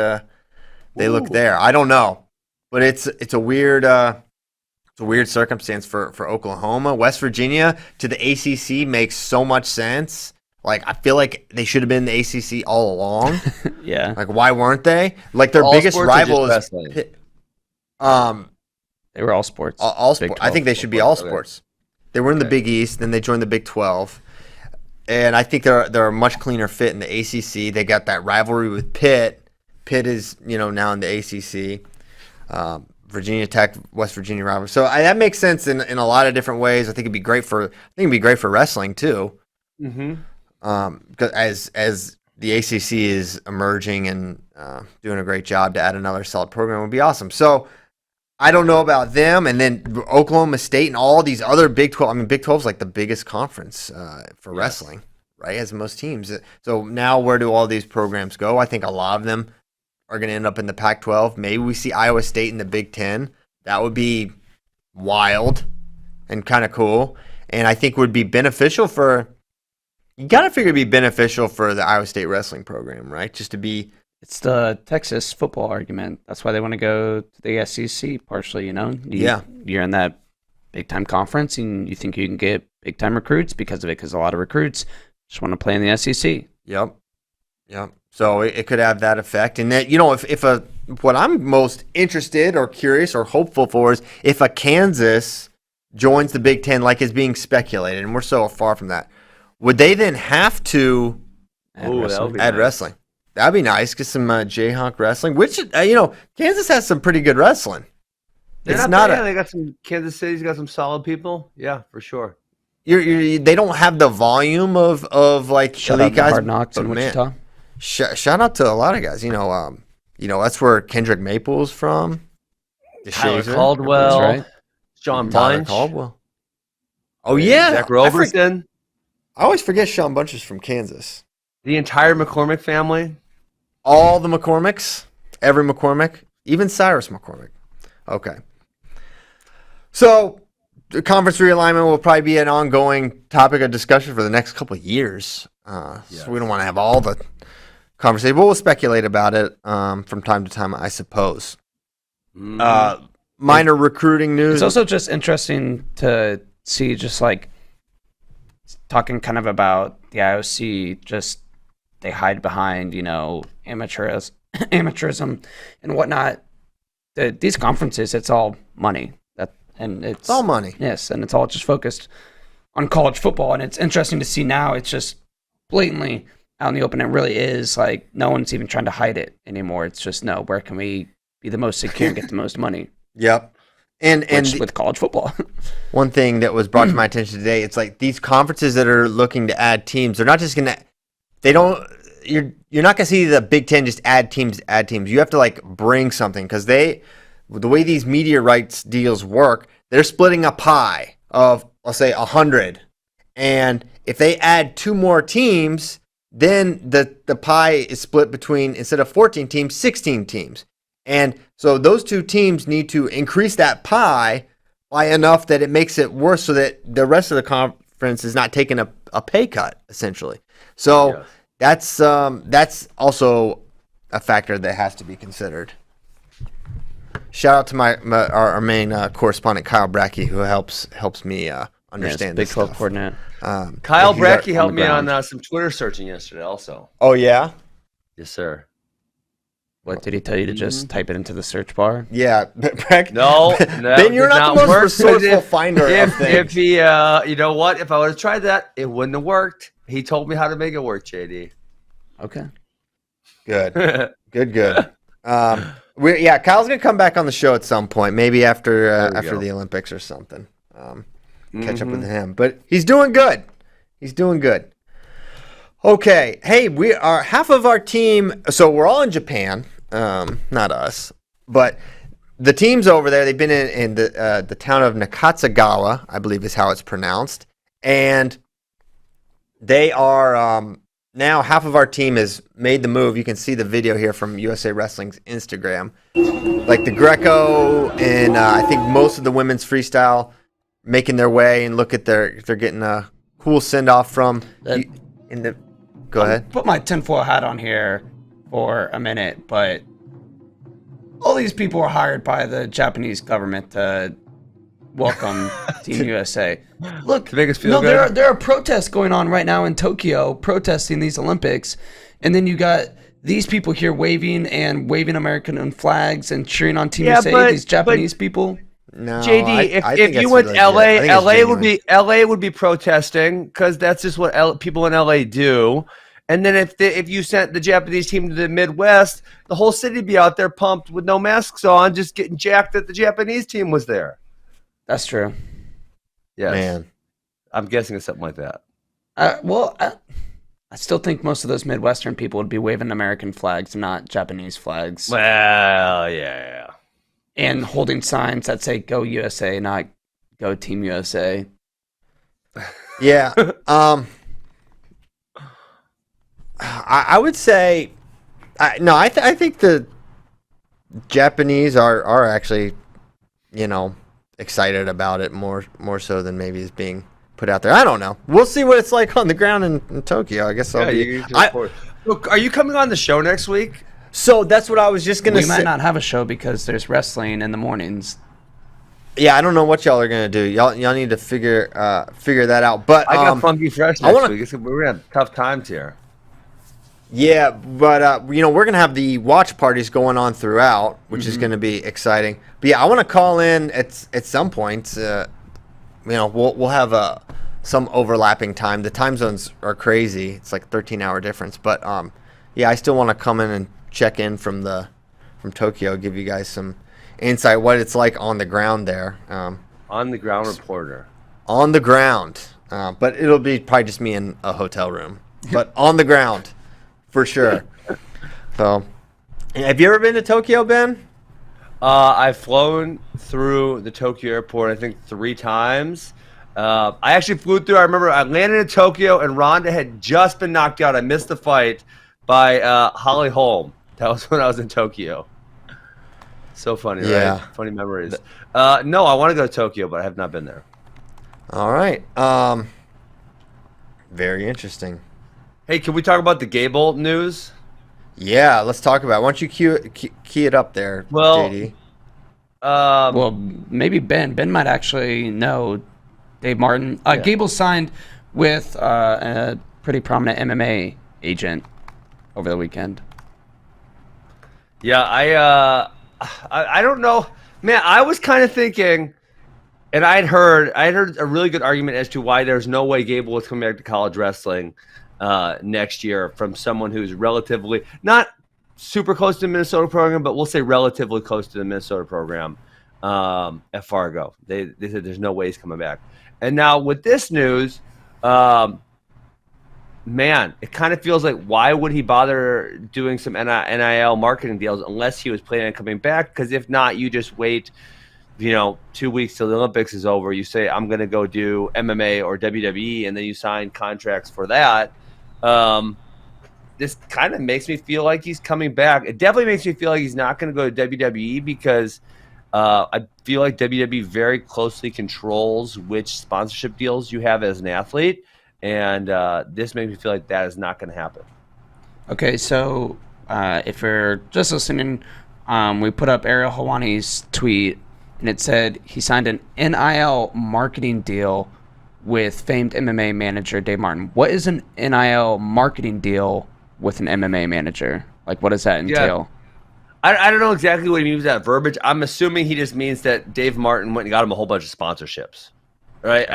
look there. I don't know, but it's a weird. It's a weird circumstance for Oklahoma. West Virginia to the ACC makes so much sense. Like, I feel like they should have been in the ACC all along. Yeah. Like, why weren't they? Like, their all biggest rival is they were all sports. All sports. I think they should be all sports. They were in the Big East, then they joined the Big 12. and I think they're a much cleaner fit in the ACC. They got that rivalry with Pitt. Pitt is now in the ACC. Virginia Tech, West Virginia rivalry. So that makes sense in a lot of different ways. I think it'd be great for wrestling too. Because as the ACC is emerging and doing a great job to add another solid program would be awesome. So I don't know about them, and then Oklahoma State and all these other Big 12. I mean, Big 12 is like the biggest conference for wrestling, right? Has most teams. So now where do all these programs go? I think a lot of them are going to end up in the Pac-12. Maybe we see Iowa State in the Big 10. That would be wild and kind of cool, and I think would be beneficial for. You got to figure it'd be beneficial for the Iowa State wrestling program, right? Just to be. It's the Texas football argument. That's why they want to go to the SEC partially, You're in that big-time conference, and you think you can get big-time recruits because of it, because a lot of recruits just want to play in the SEC. Yep. So it could have that effect. And that, what I'm most interested or curious or hopeful for is if a Kansas joins the Big Ten like is being speculated, and we're so far from that, would they then have to add wrestling? That'd be nice. Get some Jayhawk wrestling, which Kansas has some pretty good wrestling. They got some. Kansas City's got some solid people. Yeah, for sure. They don't have the volume of like elite guys. Hard Knocks in Wichita. Shout out to a lot of guys. That's where Kendrick Maple's from. Tyler Caldwell, right. Sean Tyler Bunch. Caldwell. Oh yeah, Zach Robertson. I always forget Sean Bunch is from Kansas. The entire McCormick family. All the McCormicks, every McCormick, even Cyrus McCormick. Okay. So the conference realignment will probably be an ongoing topic of discussion for the next couple of years. So we don't want to have all the conversation, but we'll speculate about it from time to time, I suppose. Minor recruiting news. It's also just interesting to see just like talking kind of about the IOC, just they hide behind, amateurism and whatnot. These conferences, it's all money. It's all money. Yes, and it's all just focused on college football. And it's interesting to see now it's just blatantly out in the open. It really is like no one's even trying to hide it anymore. It's just, where can we be the most secure and get the most money? Yep. And with college football. One thing that was brought to my attention today, it's like these conferences that are looking to add teams, they're not just going to you're not going to see the Big Ten just add teams. You have to like bring something because the way these media rights deals work, they're splitting a pie of, let's say, 100. And if they add 2 more teams, then the pie is split between, instead of 14 teams, 16 teams. And so those 2 teams need to increase that pie by enough that it makes it worse so that the rest of the conference is not taking a pay cut, essentially. So that's also a factor that has to be considered. Shout out to our main correspondent, Kyle Brackey, who helps me understand this Big 12 stuff. coordinator. Kyle Brackey helped me on some Twitter searching yesterday also. Oh, yeah? Yes, sir. What did he tell you to just type it into the search bar? Yeah. No, Ben, you're not the most resourceful finder of things. If he, you know what? If I would have tried that, it wouldn't have worked. He told me how to make it work, JD. Okay. Good. Good. Kyle's gonna come back on the show at some point, maybe after the Olympics or something. Catch up with him, but he's doing good. Okay, hey, we are half of our team. So we're all in Japan, not us, but the team's over there. They've been in the town of Nakatsugawa, I believe is how it's pronounced, and they are now half of our team has made the move. You can see the video here from USA Wrestling's Instagram, like the Greco and I think most of the women's freestyle making their way, and look at they're getting a cool send off from Go ahead. Put my tinfoil hat on here for a minute, but all these people are hired by the Japanese government to welcome Team USA. Look, to make us feel good. There are protests going on right now in Tokyo protesting these Olympics, and then you got these people here waving American flags and cheering on Team USA. These Japanese people. No, JD, I if think you went that's really good. I think it's LA would be protesting because that's just what people in LA do. And then if you sent the Japanese team to the Midwest, the whole city would be out there pumped with no masks on, just getting jacked that the Japanese team was there. That's true. Yes, Man. I'm guessing it's something like that. I still think most of those Midwestern people would be waving American flags, not Japanese flags, Well, yeah. and holding signs that say "Go USA," not "Go Team USA." Yeah. I would say, I think the Japanese are actually, excited about it more so than maybe is being put out there. I don't know. We'll see what it's like on the ground in Tokyo. I guess I'll be. Look, are you coming on the show next week? So that's what I was just gonna say. We might not have a show because there's wrestling in the mornings. Yeah, I don't know what y'all are gonna do. Y'all need to figure that out. But I got Funky Fresh next week. We're gonna have tough times here. Yeah, but we're gonna have the watch parties going on throughout, which is gonna be exciting. But yeah, I want to call in at some point. We'll have some overlapping time. The time zones are crazy. It's like 13-hour difference. But yeah, I still want to come in and check in from Tokyo, give you guys some insight what it's like on the ground there. On the ground reporter. On the ground, but it'll be probably just me in a hotel room. But on the ground, for sure. So, have you ever been to Tokyo, Ben? I've flown through the Tokyo airport, I think 3 times. I actually flew through. I remember I landed in Tokyo, and Ronda had just been knocked out. I missed the fight by Holly Holm. That was when I was in Tokyo. So funny, right? Funny memories. No, I want to go to Tokyo, but I have not been there. All right. Very interesting. Hey, can we talk about the Gable news? Yeah, let's talk about it. Why don't you key it up there, JD? Well, maybe Ben. Ben might actually know Dave Martin. Gable signed with a pretty prominent MMA agent over the weekend. Yeah, I don't know. Man, I was kind of thinking, and I had heard a really good argument as to why there's no way Gable was coming back to college wrestling next year from someone who's relatively not super close to the Minnesota program, but we'll say relatively close to the Minnesota program at Fargo. They said there's no way he's coming back. And now with this news, man, it kind of feels like why would he bother doing some NIL marketing deals unless he was planning on coming back? Because if not, you just wait, 2 weeks till the Olympics is over. You say, I'm going to go do MMA or WWE, and then you sign contracts for that. This kind of makes me feel like he's coming back. It definitely makes me feel like he's not going to go to WWE because I feel like WWE very closely controls which sponsorship deals you have as an athlete. And this makes me feel like that is not going to happen. Okay, so if you're just listening, we put up Ariel Helwani's tweet, and it said he signed an NIL marketing deal with famed MMA manager Dave Martin. What is an NIL marketing deal with an MMA manager? Like, what does that entail? Yeah. I don't know exactly what he means with that verbiage. I'm assuming he just means that Dave Martin went and got him a whole bunch of sponsorships, right?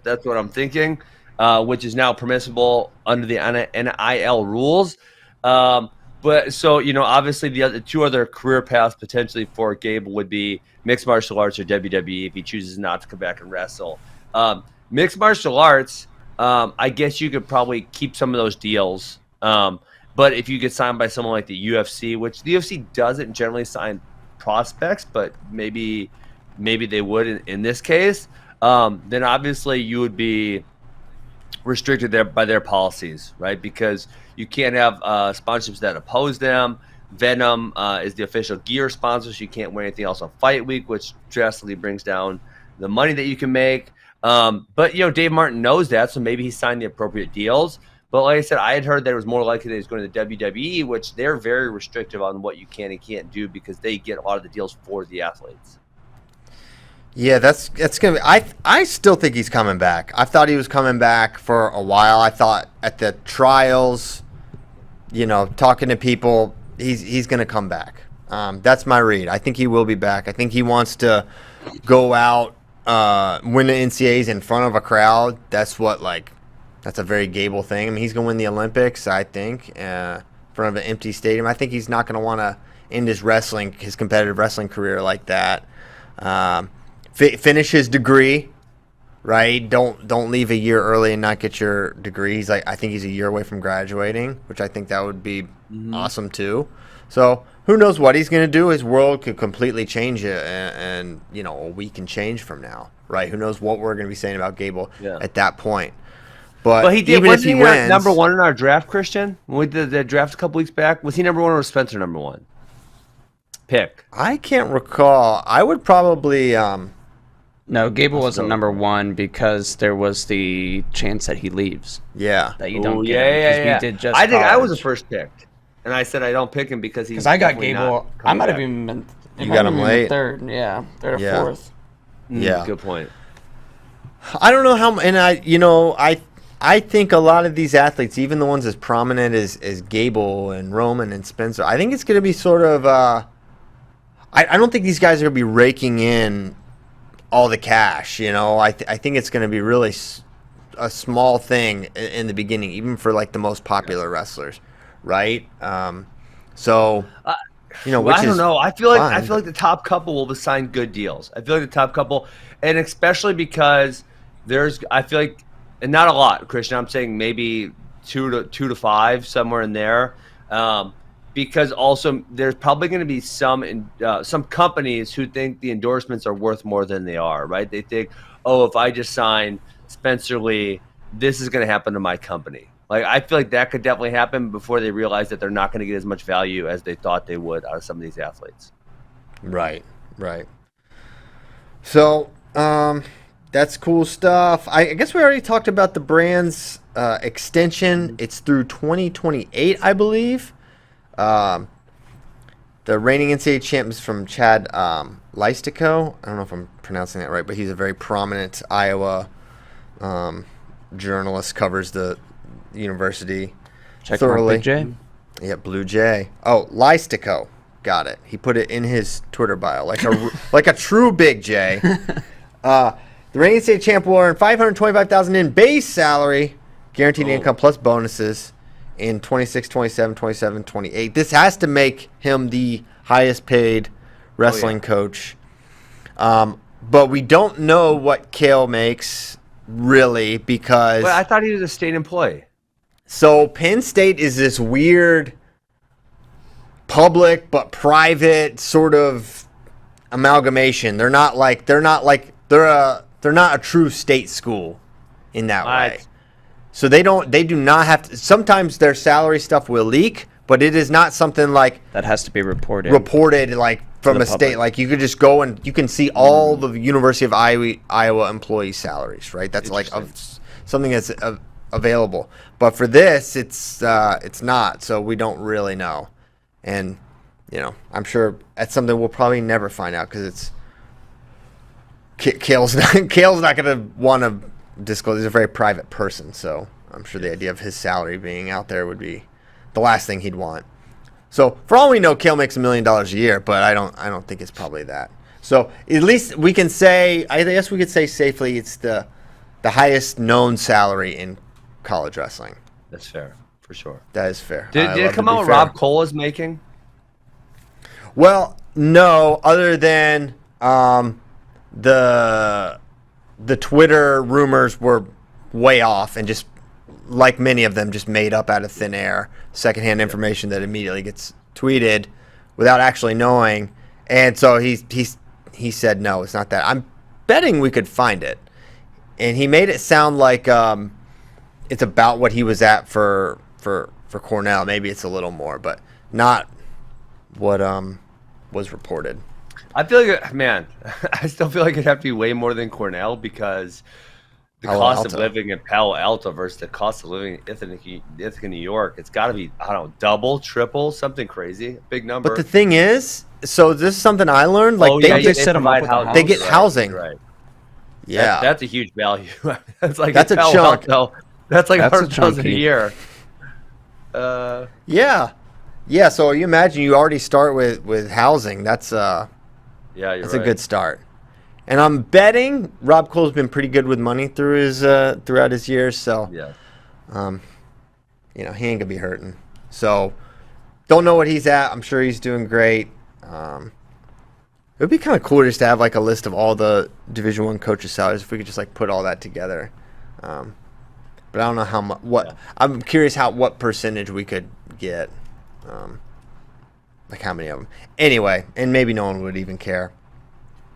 That's what I'm thinking. Which is now permissible under the NIL rules. But so, obviously the 2 other career paths potentially for Gable would be mixed martial arts or WWE if he chooses not to come back and wrestle. Mixed martial arts, I guess you could probably keep some of those deals. But if you get signed by someone like the UFC, which the UFC doesn't generally sign prospects, but maybe they would in this case, then obviously you would be restricted there by their policies, right? Because you can't have sponsorships that oppose them. Venom is the official gear sponsor, so you can't wear anything else on Fight Week, which drastically brings down the money that you can make. But Dave Martin knows that, so maybe he signed the appropriate deals. But like I said, I had heard that it was more likely that he's going to the WWE, which they're very restrictive on what you can and can't do because they get a lot of the deals for the athletes. Yeah, that's gonna be. I still think he's coming back. I thought he was coming back for a while. I thought at the trials, talking to people, he's gonna come back. That's my read. I think he will be back. I think he wants to go out, win the NCAAs in front of a crowd, that's a very Gable thing. I mean, he's going to win the Olympics, I think, in front of an empty stadium. I think he's not going to want to end his competitive wrestling career like that. Finish his degree, right? Don't leave a year early and not get your degree. I think he's a year away from graduating, which I think that would be awesome too. So who knows what he's going to do? His world could completely change it, and a week can change from now, right? Who knows what we're going to be saying about Gable at that point? But he did. even if he wins, number one in our draft, Christian, when we did the draft a couple weeks back, was he number one or was Spencer number one? Pick. I can't recall. I would probably. No, Gable wasn't number one because there was the chance that he leaves. Yeah. That you don't get him. Yeah. We did just I think I college. was the first picked, and I said I don't pick him because I got Gable. I might have even been. You got him late. Third, yeah, third or fourth. Yeah. Good point. I don't know how, and I think a lot of these athletes, even the ones as prominent as Gable and Roman and Spencer, I think it's going to be sort of. I don't think these guys are going to be raking in all the cash, I think it's going to be really a small thing in the beginning, even for like the most popular wrestlers, right? I don't know. I feel like the top couple will sign good deals. I feel like the top couple, and especially because I feel like, and not a lot, Christian. I'm saying maybe two to five, somewhere in there. Because also there's probably going to be some companies who think the endorsements are worth more than they are, right? They think, if I just sign Spencer Lee, this is going to happen to my company. Like, I feel like that could definitely happen before they realize that they're not going to get as much value as they thought they would out of some of these athletes. Right. So, that's cool stuff. I guess we already talked about the brand's extension. It's through 2028, I believe. The reigning NCAA champ is from Chad Leistico. I don't know if I'm pronouncing that right, but he's a very prominent Iowa journalist, covers the university thoroughly. Big J. Yeah, Blue Jay. Oh, Leistico. Got it. He put it in his Twitter bio, like a true Big J. The reigning NCAA champ will earn $525,000 in base salary, guaranteed income plus bonuses in 26, 27, 27, 28. This has to make him the highest paid wrestling coach. But we don't know what Kale makes, really, because... But I thought he was a state employee. So Penn State is this weird public but private sort of amalgamation. They're not a true state school in that way. So they do not have to. Sometimes their salary stuff will leak, but it is not something like that has to be reported like from a state. Like, you could just go and you can see all the University of Iowa employee salaries, right? That's like something that's available. But for this, it's not. So we don't really know, and I'm sure that's something we'll probably never find out because it's Kale's not going to want to disclose. He's a very private person, so I'm sure the idea of his salary being out there would be the last thing he'd want. So for all we know, Kale makes $1 million a year, but I don't think it's probably that. So at least we can say, I guess we could say safely, it's the highest known salary in college wrestling. That's fair, for sure. That is fair. Did it come out what Rob Cole is making? Well, no, other than the Twitter rumors were way off and just, like many of them, just made up out of thin air, secondhand information that immediately gets tweeted without actually knowing. And so he said, no, it's not that. I'm betting we could find it. And he made it sound like it's about what he was at for Cornell. Maybe it's a little more, but not what was reported. I feel like, man, I still feel like it'd have to be way more than Cornell because the cost of living in Palo Alto versus the cost of living in Ithaca, New York, it's got to be, I don't know, double, triple, something crazy, big number. But the thing is, so this is something I learned. Like they set them up with housing. They get housing. Right. Yeah, that's a huge value. That's like that's a chunk. That's like $100,000 a year. Yeah. So you imagine you already start with housing. That's you're that's right. a good start. And I'm betting Rob Cole's been pretty good with money throughout his years, so Yeah. He ain't gonna be hurting. So don't know what he's at. I'm sure he's doing great. It would be kind of cool just to have like a list of all the Division I coaches' salaries if we could just like put all that together. But I don't know how much. I'm curious what percentage we could get. Like how many of them? Anyway, and maybe no one would even care.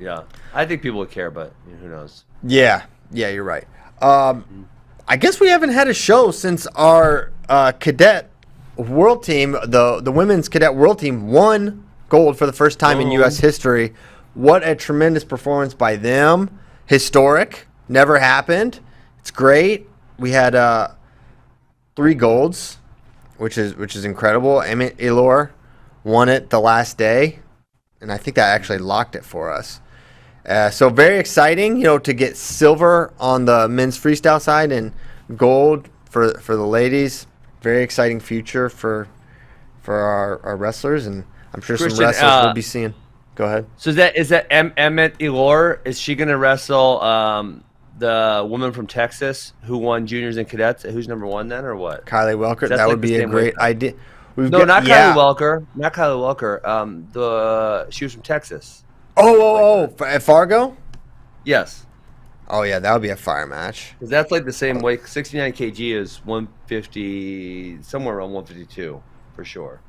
Yeah, I think people would care, but who knows? Yeah, you're right. I guess we haven't had a show since our cadet world team, the women's cadet world team, won gold for the first time in U.S. history. What a tremendous performance by them! Historic, never happened. It's great. We had 3 golds, which is incredible. Emmett Elor won it the last day, and I think that actually locked it for us. So very exciting, to get silver on the men's freestyle side and gold for the ladies. Very exciting future for our wrestlers, and I'm sure Christian, some wrestlers we'll be seeing. Go ahead. So is that Emmett Elor? Is she going to wrestle the woman from Texas who won juniors and cadets? Who's number 1 then, or what? Kylie Welker. That would be a great idea. Not Kylie Welker. Not Kylie Welker. She was from Texas. At Fargo? Yes. Oh, yeah, that would be a fire match. Because that's like the same weight. 69 kg is 150, somewhere around 152 for sure.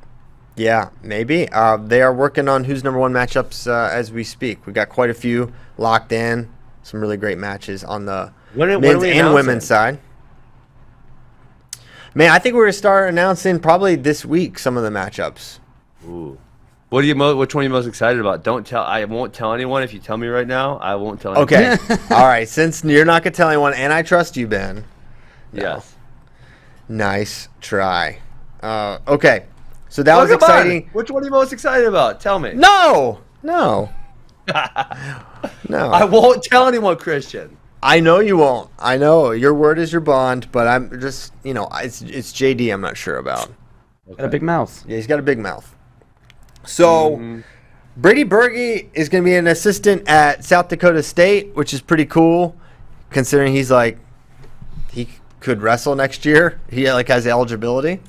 Yeah, maybe. They are working on who's number 1 matchups as we speak. We got quite a few locked in. Some really great matches on the men's and women's side. Man, I think we're going to start announcing probably this week some of the matchups. Ooh. Which one are you most excited about? Don't tell. I won't tell anyone. If you tell me right now, I won't tell anyone. Okay. All right. Since you're not going to tell anyone, and I trust you, Ben. No. Yes. Nice try. Okay. So that was exciting. Which one are you most excited about? Tell me. No. I won't tell anyone, Christian. I know you won't. I know your word is your bond, but I'm just, it's JD I'm not sure about. Okay. Got a big mouth. Yeah, he's got a big mouth. So Brady Berge is going to be an assistant at South Dakota State, which is pretty cool, considering he could wrestle next year. He has eligibility.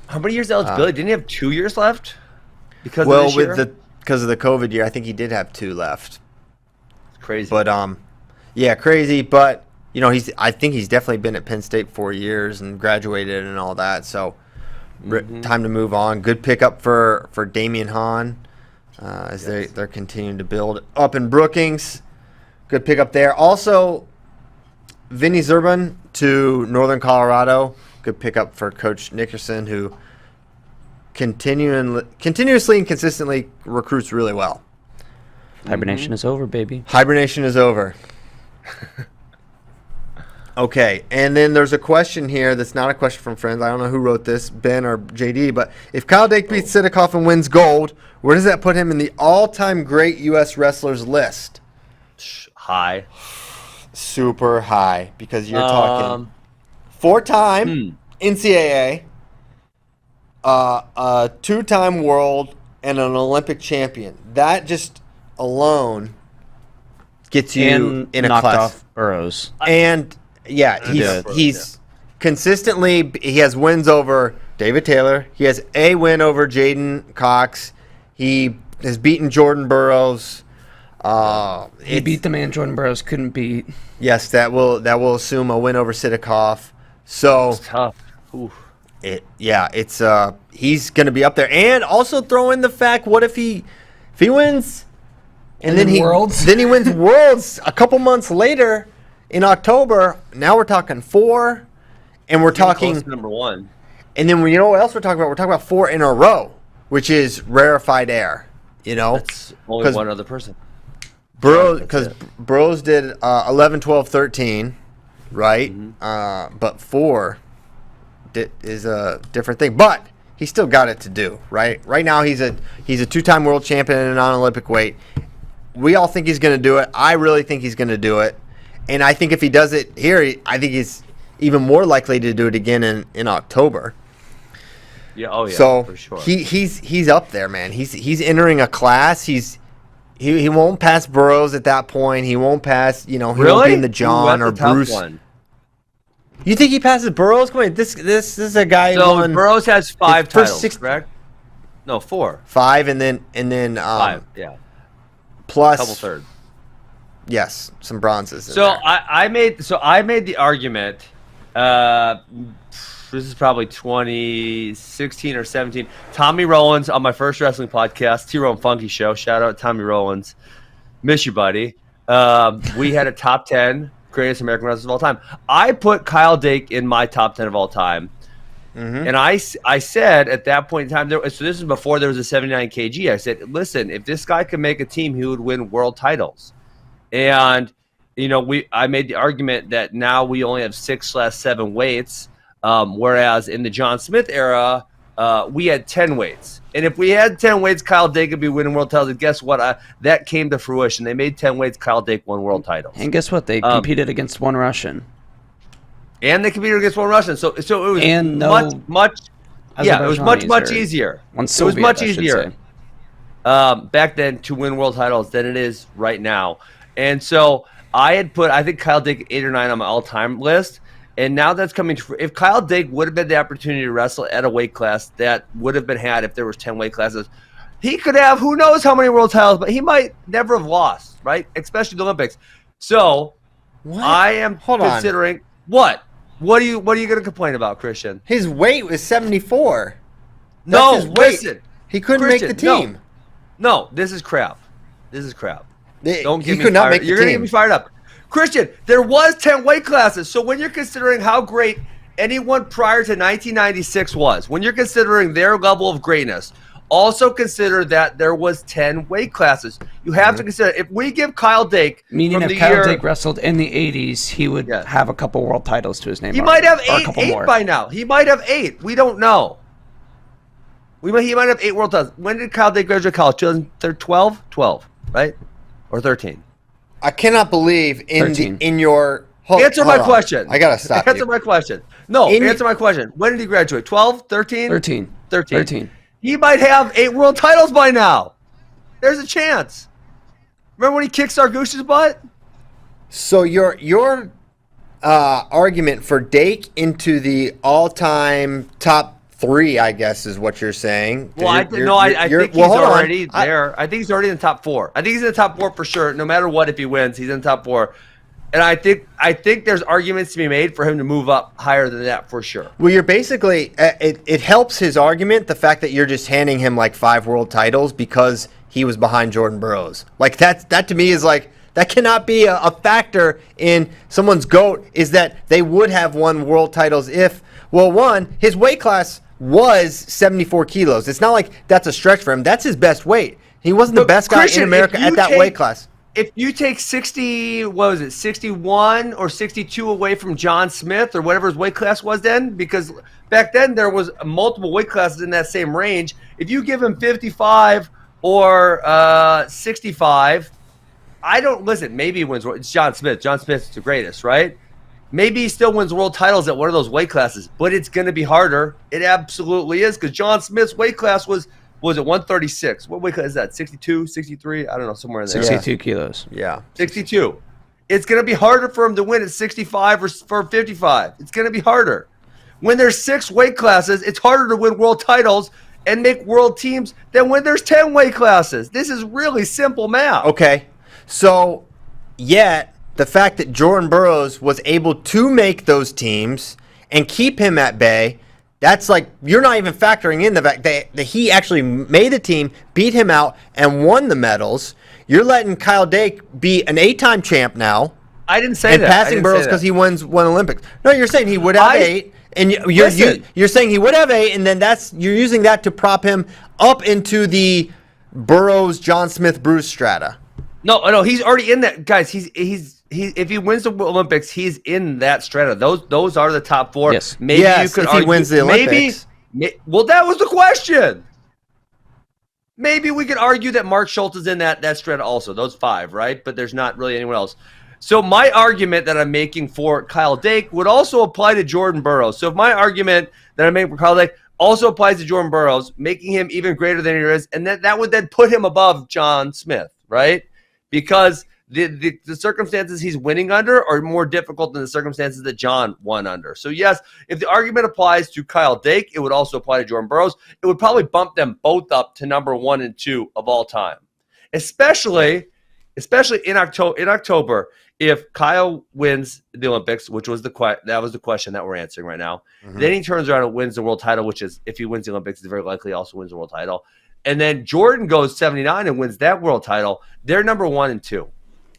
How many years eligibility? Didn't he have 2 years left? Because of the COVID year, I think he did have 2 left. It's crazy. But yeah, crazy. But I think he's definitely been at Penn State 4 years and graduated and all that. So time to move on. Good pickup for Damian Hahn as they're continuing to build up in Brookings. Good pickup there. Also, Vinny Zerban to Northern Colorado. Good pickup for Coach Nickerson, who continuously and consistently recruits really well. Hibernation is over, baby. Hibernation is over. Okay, and then there's a question here that's not a question from friends. I don't know who wrote this, Ben or JD, but if Kyle Dake beats Sidikoff and wins gold, where does that put him in the all-time great U.S. wrestlers list? High. Super high, because you're talking 4-time NCAA, a 2-time world, and an Olympic champion. That just alone gets you in a knocked class. Off Burrows. And he's consistently, he has wins over David Taylor. He has a win over Jaden Cox. He has beaten Jordan Burroughs. He beat the man Jordan Burroughs couldn't beat. Yes, that will assume a win over Sidikoff. So it's tough. Oof. It's he's going to be up there, and also throw in the fact, what if he wins, and then he wins Worlds a couple months later in October. Now we're talking 4, and we're talking number 1. And then you know what else we're talking about? We're talking about 4 in a row, which is rarefied air. That's only one other person. Burroughs did 11, 12, 13, right? But 4 is a different thing. But he still got it to do, right? Right now he's a 2-time world champion in a non-Olympic weight. We all think he's going to do it. I really think he's going to do it. And I think if he does it here, I think he's even more likely to do it again in October. Yeah, so for sure. He's up there, man. He's entering a class. He's He won't pass Burroughs at that point. He won't pass, he won't be in the John or Bruce. You think he passes Burroughs? Come on, this is a guy. So Burroughs has 5 titles, correct? No, 4. 5, and then 5, yeah. Plus a couple thirds. Yes, some bronzes. So I made the argument. This is probably 2016 or 17. Tommy Rollins on my first wrestling podcast, T-Row and Funky Show. Shout out Tommy Rollins. Miss you, buddy. We had a top 10 greatest American wrestlers of all time. I put Kyle Dake in my top 10 of all time. Mm-hmm. And I said at that point in time, so this is before there was a 79 kg. I said, listen, if this guy could make a team, he would win world titles. And I made the argument that now we only have 6/7 weights, whereas in the John Smith era, we had 10 weights. And if we had 10 weights, Kyle Dake could be winning world titles. And guess what? That came to fruition. They made 10 weights. Kyle Dake won world titles. And guess what? They competed against one Russian. And they competed against one Russian. So it was much easier. One Soviet, it was much easier back then to win world titles than it is right now. And so I had put, I think Kyle Dake 8 or 9 on my all-time list. And now that's coming to, if Kyle Dake would have been the opportunity to wrestle at a weight class that would have been had if there was 10 weight classes, he could have who knows how many world titles, but he might never have lost, right? Especially the Olympics. So I am considering what? What are you going to complain about, Christian? His weight was 74. No, listen. He couldn't make the team. No, this is crap. Don't get me could not fired. make the You're going to get me fired up. Christian, there was 10 weight classes. So when you're considering how great anyone prior to 1996 was, when you're considering their level of greatness, also consider that there was 10 weight classes. You have to consider, if we give Kyle Dake, meaning if Kyle Dake wrestled in the 80s, he would have a couple world titles to his name. He might have eight by now. He might have 8. We don't know. He might have 8 world titles. When did Kyle Dake graduate college? 2012? 12, right? Or 13? I cannot believe in your... Answer my question. I got to stop Answer my question. No, answer my question. When did he graduate? 12? 13? 13. He might have 8 world titles by now. There's a chance. Remember when he kicked Sargush's butt? So your argument for Dake into the all-time top 3, I guess, is what you're saying. Well, I think he's already there. I think he's already in the top 4. I think he's in the top 4 for sure. No matter what, if he wins, he's in the top 4. And I think there's arguments to be made for him to move up higher than that for sure. Well, you're basically it helps his argument, the fact that you're just handing him like 5 world titles because he was behind Jordan Burroughs. Like that to me is like, that cannot be a factor in someone's GOAT, is that they would have won world titles if, well, one, his weight class was 74 kilos. It's not like that's a stretch for him. That's his best weight. He wasn't the best guy in America at that weight class. If you take 61 or 62 away from John Smith or whatever his weight class was then, because back then there was multiple weight classes in that same range. If you give him 55 or 65, maybe he wins. It's John Smith. John Smith's the greatest, right? Maybe he still wins world titles at one of those weight classes, but it's going to be harder. It absolutely is, because John Smith's weight class was it 136? What weight class is that? 62, 63? I don't know, somewhere in there. 62 kilos. Yeah. 62. It's going to be harder for him to win at 65 or for 55. It's going to be harder. When there's 6 weight classes, it's harder to win world titles and make world teams than when there's 10 weight classes. This is really simple math. Okay. So, yet, the fact that Jordan Burroughs was able to make those teams and keep him at bay, that's like, you're not even factoring in the fact that he actually made the team, beat him out, and won the medals. You're letting Kyle Dake be an 8-time champ now. I didn't say that. And passing Burroughs because he won Olympics. No, you're saying he would have 8. And you're saying he would have 8, and then you're using that to prop him up into the Burroughs, John Smith, Bruce strata. No, he's already in that, guys. He's if he wins the Olympics, he's in that strata. Those are the top 4. Yes. Maybe you could argue, he wins the Olympics. Well, that was the question. Maybe we could argue that Mark Schultz is in that strata also. Those 5, right? But there's not really anyone else. So my argument that I'm making for Kyle Dake would also apply to Jordan Burroughs. So if my argument that I'm making for Kyle Dake also applies to Jordan Burroughs, making him even greater than he is, and that would then put him above John Smith, right? Because the circumstances he's winning under are more difficult than the circumstances that John won under. So yes, if the argument applies to Kyle Dake, it would also apply to Jordan Burroughs. It would probably bump them both up to number 1 and 2 of all time, especially in October. If Kyle wins the Olympics, which was the question that we're answering right now, then he turns around and wins the world title, which is, if he wins the Olympics, is very likely also wins the world title. And then Jordan goes 79 and wins that world title. They're number 1 and 2.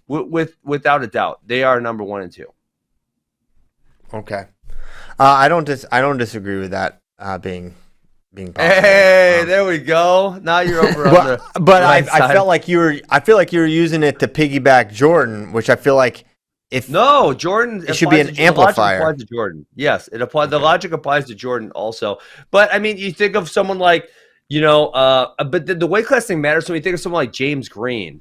Without a doubt, they are number 1 and 2. Okay, I don't disagree with that being possible. Hey, there we go. Now you're over on the but right I side. felt like you were using it to piggyback Jordan, which I feel like Jordan. It should be an amplifier. The logic applies to Jordan. Yes, it applies. The logic applies to Jordan also. But I mean, you think of someone like, but the weight class thing matters. So you think of someone like James Green.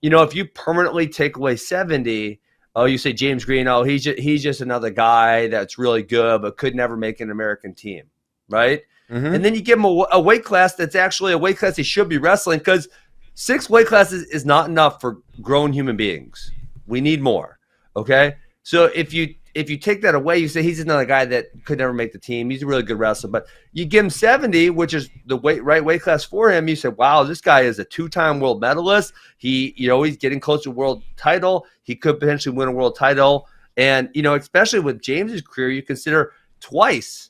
If you permanently take away 70, you say James Green, he's just another guy that's really good but could never make an American team, right? And then you give him a weight class that's actually a weight class he should be wrestling, because 6 weight classes is not enough for grown human beings. We need more, okay? So if you take that away, you say he's another guy that could never make the team. He's a really good wrestler, but you give him 70, which is the right weight class for him. You say, wow, this guy is a 2-time world medalist. He's getting close to a world title. He could potentially win a world title. And, especially with James's career, you consider twice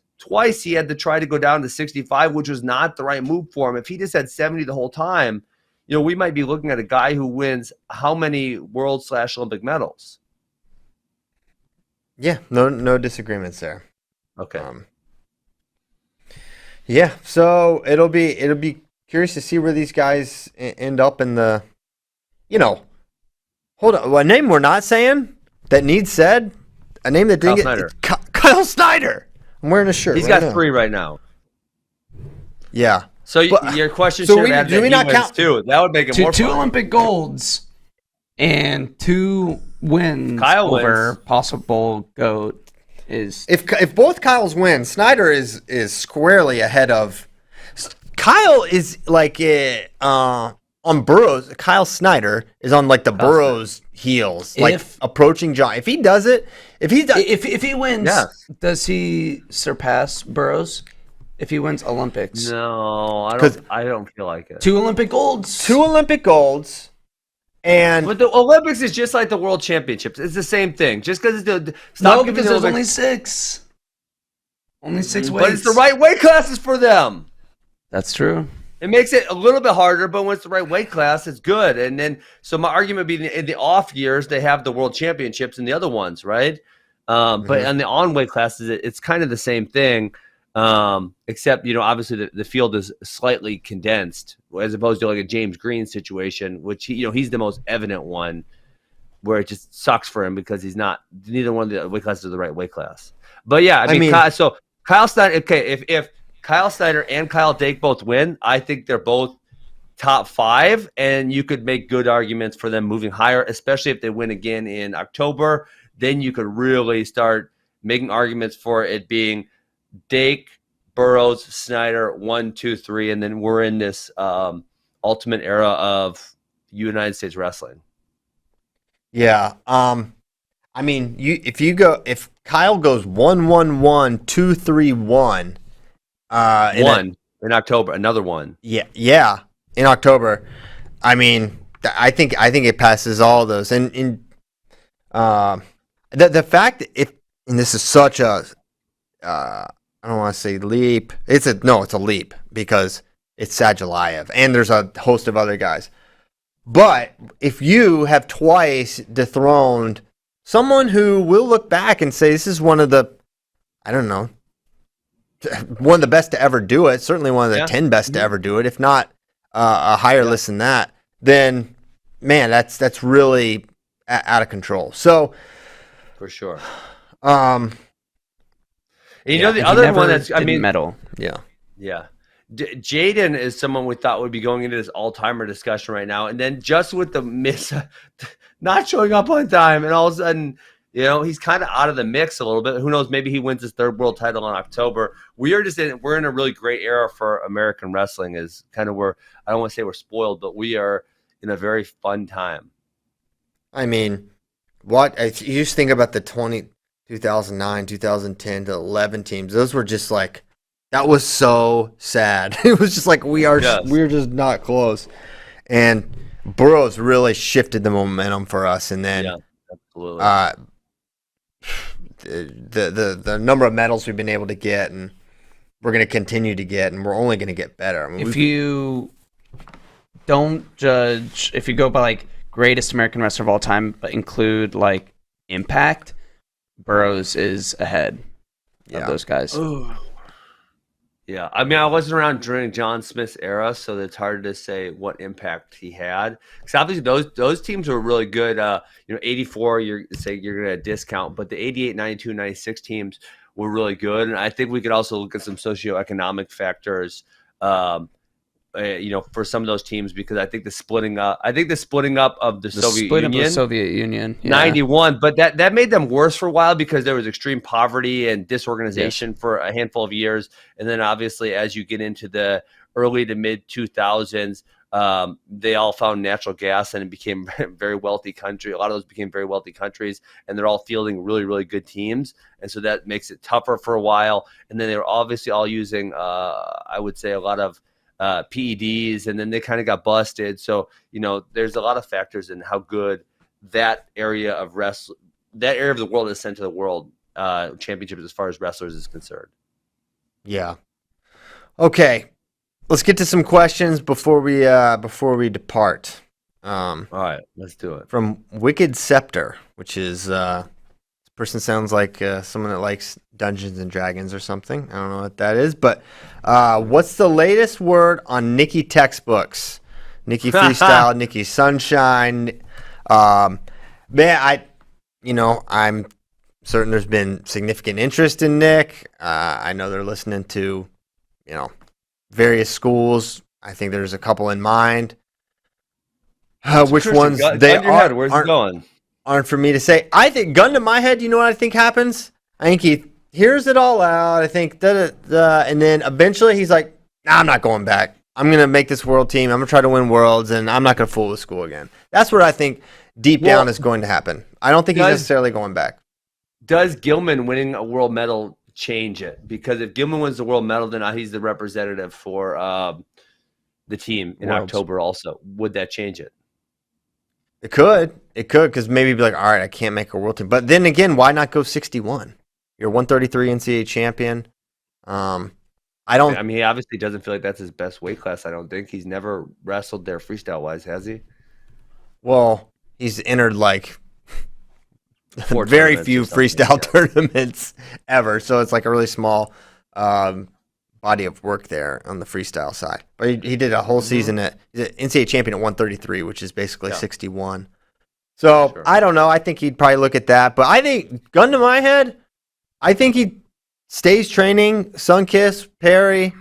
he had to try to go down to 65, which was not the right move for him. If he just had 70 the whole time, we might be looking at a guy who wins how many world/Olympic medals? Yeah, no disagreements there. Okay. Yeah, so it'll be curious to see where these guys end up in the, hold on, a name we're not saying that needs said, a name that didn't Snyder. Kyle Snyder. I'm wearing a shirt. He's got 3 right now. Yeah. So your question should have do we not count 2? That would make it more two fun. Olympic golds and 2 wins Kyle over wins. possible GOAT is. If both Kyles win, Snyder is squarely ahead of. Kyle is like on Burroughs. Kyle Snyder is on like the Burroughs heels, like approaching John. If he does it, if he wins, yes. Does he surpass Burroughs? If he wins Olympics? No, I don't feel like it. 2 Olympic golds. 2 Olympic golds. But the Olympics is just like the World Championships. It's the same thing. Just because because there's only 6. Only 6 weights. But it's the right weight classes for them. That's true. It makes it a little bit harder, but when it's the right weight class, it's good. And then, so my argument would be in the off years, they have the World Championships and the other ones, right? But on the on weight classes, it's kind of the same thing. Except, obviously the field is slightly condensed as opposed to like a James Green situation, which he's the most evident one where it just sucks for him because he's not, neither one of the weight classes are the right weight class. But yeah, I mean so Kyle Snyder, okay, if Kyle Snyder and Kyle Dake both win, I think they're both top 5, and you could make good arguments for them moving higher, especially if they win again in October. Then you could really start making arguments for it being Dake, Burroughs, Snyder, 1, 2, 3, and then we're in this ultimate era of United States wrestling. Yeah. I mean, if Kyle goes 1-1-1, 2-3-1, in October, another one. Yeah, in October. I mean, I think it passes all those, and the fact that and this is such a I don't want to say leap. It's a leap because it's Sadulayev and there's a host of other guys. But if you have twice dethroned someone who will look back and say this is one of the, I don't know, one of the best to ever do it, certainly one of the 10 best to ever do it, if not a higher list than that, then man, that's really out of control. So for sure. The other one that's medal. Yeah. Jaden is someone we thought would be going into this all-timer discussion right now, and then just with the not showing up on time, and all of a sudden, he's kind of out of the mix a little bit. Who knows? Maybe he wins his 3rd world title in October. We're in a really great era for American wrestling. Is kind of where, I don't want to say we're spoiled, but we are in a very fun time. I mean, you just think about the 2009, 2010 to 11 teams. Those were just like, that was so sad. It was just like we're just not close. And Burrows really shifted the momentum for us. And then absolutely. The number of medals we've been able to get, and we're going to continue to get, and we're only going to get better. I mean, if you don't judge, if you go by like greatest American wrestler of all time, but include like impact, Burrows is ahead of those guys. Ooh. Yeah, I mean, I wasn't around during John Smith's era, so it's hard to say what impact he had. Because obviously those teams were really good. 84, you're going to discount, but the 88, 92, 96 teams were really good. And I think we could also look at some socioeconomic factors, for some of those teams, because I think the splitting up of the Soviet Union, 91, but that made them worse for a while because there was extreme poverty and disorganization for a handful of years. And then obviously as you get into the early to mid 2000s, they all found natural gas and it became very wealthy country. A lot of those became very wealthy countries, and they're all fielding really, really good teams. And so that makes it tougher for a while. And then they were obviously all using, I would say, a lot of PEDs, and then they kind of got busted. So, there's a lot of factors in how good that area of the world is sent to the world championships as far as wrestlers is concerned. Yeah. Okay. Let's get to some questions before we depart. All right, let's do it. From Wicked Scepter, which is this person sounds like someone that likes Dungeons and Dragons or something. I don't know what that is, but what's the latest word on Nikki textbooks? Nikki Freestyle, Nikki Sunshine. I'm certain there's been significant interest in Nick. I know they're listening to, various schools. I think there's a couple in mind. Which ones they are? Where's it going? Aren't for me to say. I think, gun to my head, you know what I think happens? I think he hears it all out. I think and then eventually he's like, nah, I'm not going back. I'm going to make this world team. I'm going to try to win worlds, and I'm not going to fool with school again. That's what I think deep down is going to happen. I don't think he's necessarily going back. Does Gilman winning a world medal change it? Because if Gilman wins the world medal, then he's the representative for the team in October also. Would that change it? It could, because maybe be like, all right, I can't make a world team. But then again, why not go 61? You're 133 NCAA champion. He obviously doesn't feel like that's his best weight class. I don't think he's never wrestled there freestyle wise, has he? Well, he's entered like very few freestyle tournaments ever, so it's like a really small body of work there on the freestyle side. But he did a whole season he's an NCAA champion at 133, which is basically 61. So I don't know. I think he'd probably look at that. But I think, gun to my head, I think he stays training, Sunkiss, Perry,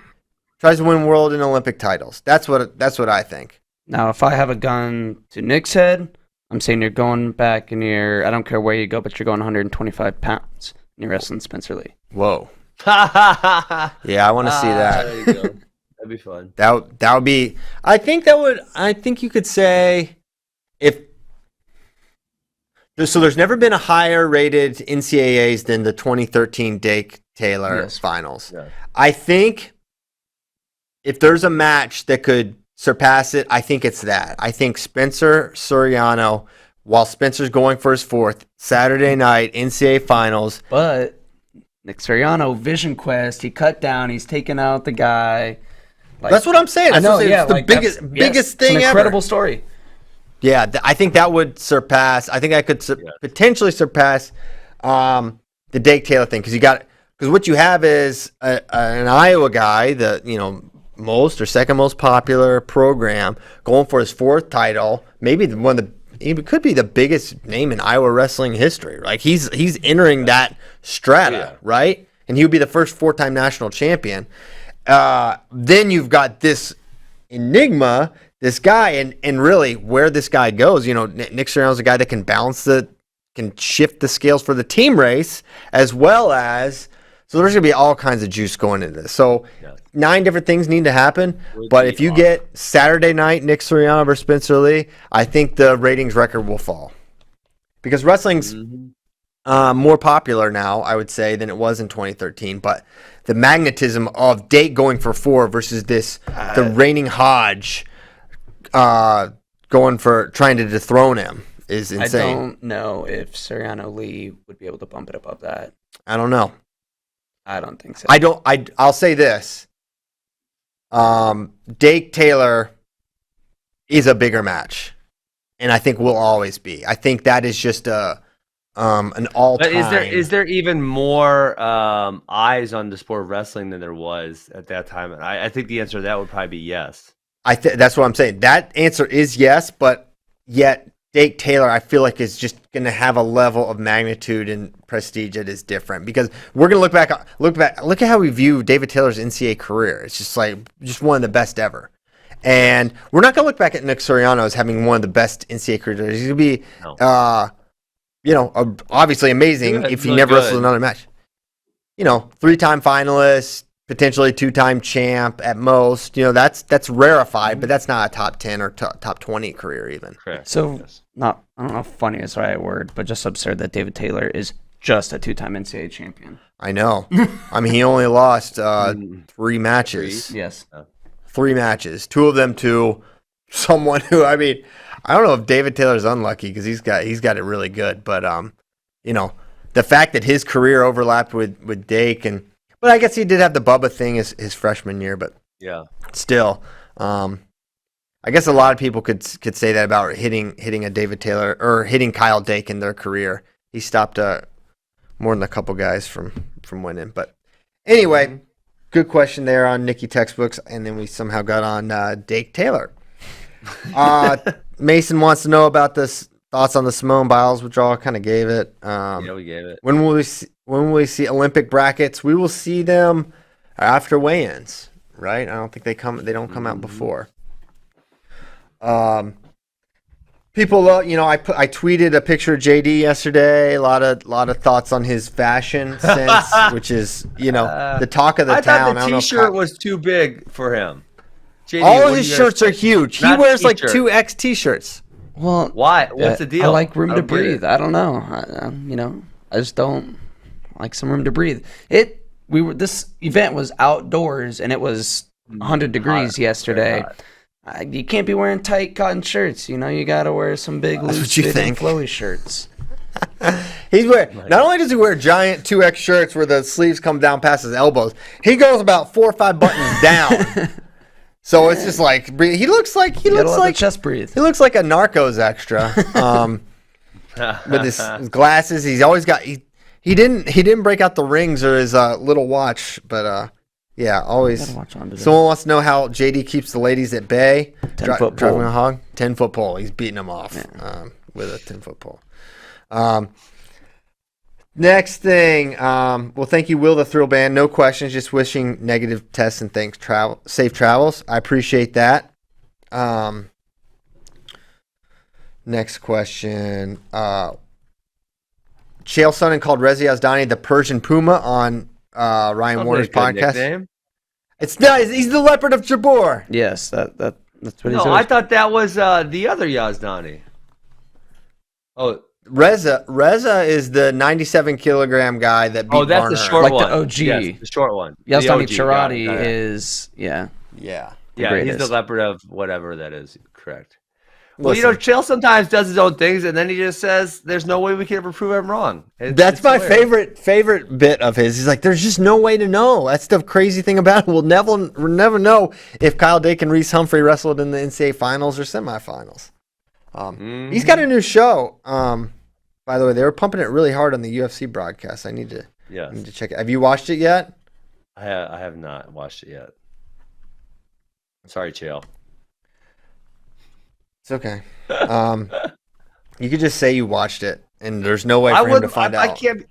tries to win world and Olympic titles. That's what I think. Now, if I have a gun to Nick's head, I'm saying you're going back and I don't care where you go, but you're going 125 pounds and you're wrestling Spencer Lee. Whoa. Yeah, I want to see that. There you go. That'd be fun. That would be. I think you could say so. There's never been a higher rated NCAAs than the 2013 Dake Taylor finals. Yes. I think if there's a match that could surpass it, I think it's that. I think Spencer Soriano, while Spencer's going for his fourth Saturday night NCAA finals, but Nick Soriano, Vision Quest, he cut down, he's taken out the guy. That's what I'm saying. I know, it's the biggest thing ever. It's an incredible story. Yeah, I think that would surpass. I think I could potentially surpass the Dake Taylor thing, because what you have is an Iowa guy, the most or second most popular program, going for his fourth title, maybe he could be the biggest name in Iowa wrestling history. Like he's entering that strata, right? And he would be the first 4-time national champion. Then you've got this enigma, this guy, and really where this guy goes. Nick Soriano's a guy that can can shift the scales for the team race, as well as So there's going to be all kinds of juice going into this. So 9 different things need to happen. But if you get Saturday night, Nick Suriano versus Spencer Lee, I think the ratings record will fall. Because wrestling's more popular now, I would say, than it was in 2013. But the magnetism of Dake going for 4 versus the reigning Hodge going for trying to dethrone him is insane. I don't know if Suriano Lee would be able to bump it above that. I don't know. I don't think so. I'll say this. Dake Taylor is a bigger match, and I think will always be. I think that is just an all-time. But is there even more eyes on the sport of wrestling than there was at that time? I think the answer to that would probably be yes. That's what I'm saying. That answer is yes, but yet Dake Taylor, I feel like, is just going to have a level of magnitude and prestige that is different because we're going to look at how we view David Taylor's NCAA career. It's just one of the best ever. And we're not going to look back at Nick Suriano as having one of the best NCAA careers. He's going to be, obviously amazing if he never wrestled another match. 3-time finalist, potentially 2-time champ at most. That's rarefied, but that's not a top 10 or top 20 career even. Correct. So I don't know if funny is the right word, but just absurd that David Taylor is just a 2-time NCAA champion. I know. I mean, he only lost 3 matches. Yes. 3 matches. 2 of them to someone who, I mean, I don't know if David Taylor's unlucky because he's got it really good, but the fact that his career overlapped with Dake but I guess he did have the Bubba thing his freshman year, but still, I guess a lot of people could say that about hitting a David Taylor or hitting Kyle Dake in their career. He stopped more than a couple guys from winning. But anyway, good question there on Nikki Textbooks, and then we somehow got on Dake Taylor. Mason wants to know about this thoughts on the Simone Biles withdrawal. Kind of gave it. We gave it. When will we see Olympic brackets? We will see them after weigh-ins, right? I don't think they don't come out before. People, I tweeted a picture of JD yesterday. A lot of thoughts on his fashion sense, which is the talk of the town. I thought the T-shirt was too big for him. JD, all of his shirts are huge. He wears like 2X T-shirts. Well, why? What's the deal? I like room to breathe. I don't know. I just don't like some room to breathe. This event was outdoors and it was 100 degrees yesterday. You can't be wearing tight cotton shirts. You got to wear some big loose fitting flowy shirts. Not only does he wear giant 2X shirts where the sleeves come down past his elbows, he goes about 4 or 5 buttons down. So it's just like he looks like chest breathe. He looks like a Narcos extra. With his glasses, he's always got. He didn't break out the rings or his little watch, but always. Someone wants to know how JD keeps the ladies at bay. 10-foot driving pole. a hog. 10-foot pole. He's beating them off with a 10-foot pole. Next thing, thank you, Will the Thrill Band. No questions, just wishing negative tests and thanks. Safe travels. I appreciate that. Next question. Chael Sonnen called Rezi Yazdani the Persian Puma on Ryan Warner's podcast. Nickname. It's not. He's the Leopard of Jabor. Yes, that's what he No, said. I thought that was the other Yazdani. Oh. Reza is the 97-kilogram guy that beat that's Varner. the short Like one. the OG. Yes, the short one. Yazdani The OG. Charati Got it. is Yeah. Yeah, he's the greatest. leopard of whatever that is. Correct. Well, Listen, Chael sometimes does his own things, and then he just says, "There's no way we can ever prove him wrong." that's my favorite bit of his. He's like, "There's just no way to know." That's the crazy thing about it. We'll never know if Kyle Dake and Reese Humphrey wrestled in the NCAA finals or semifinals. He's got a new show. By the way, they were pumping it really hard on the UFC broadcast. I need to check it. Have you watched it yet? I have not watched it yet. Sorry, Chael. It's okay. You could just say you watched it, and there's no way for him to find out. I can't.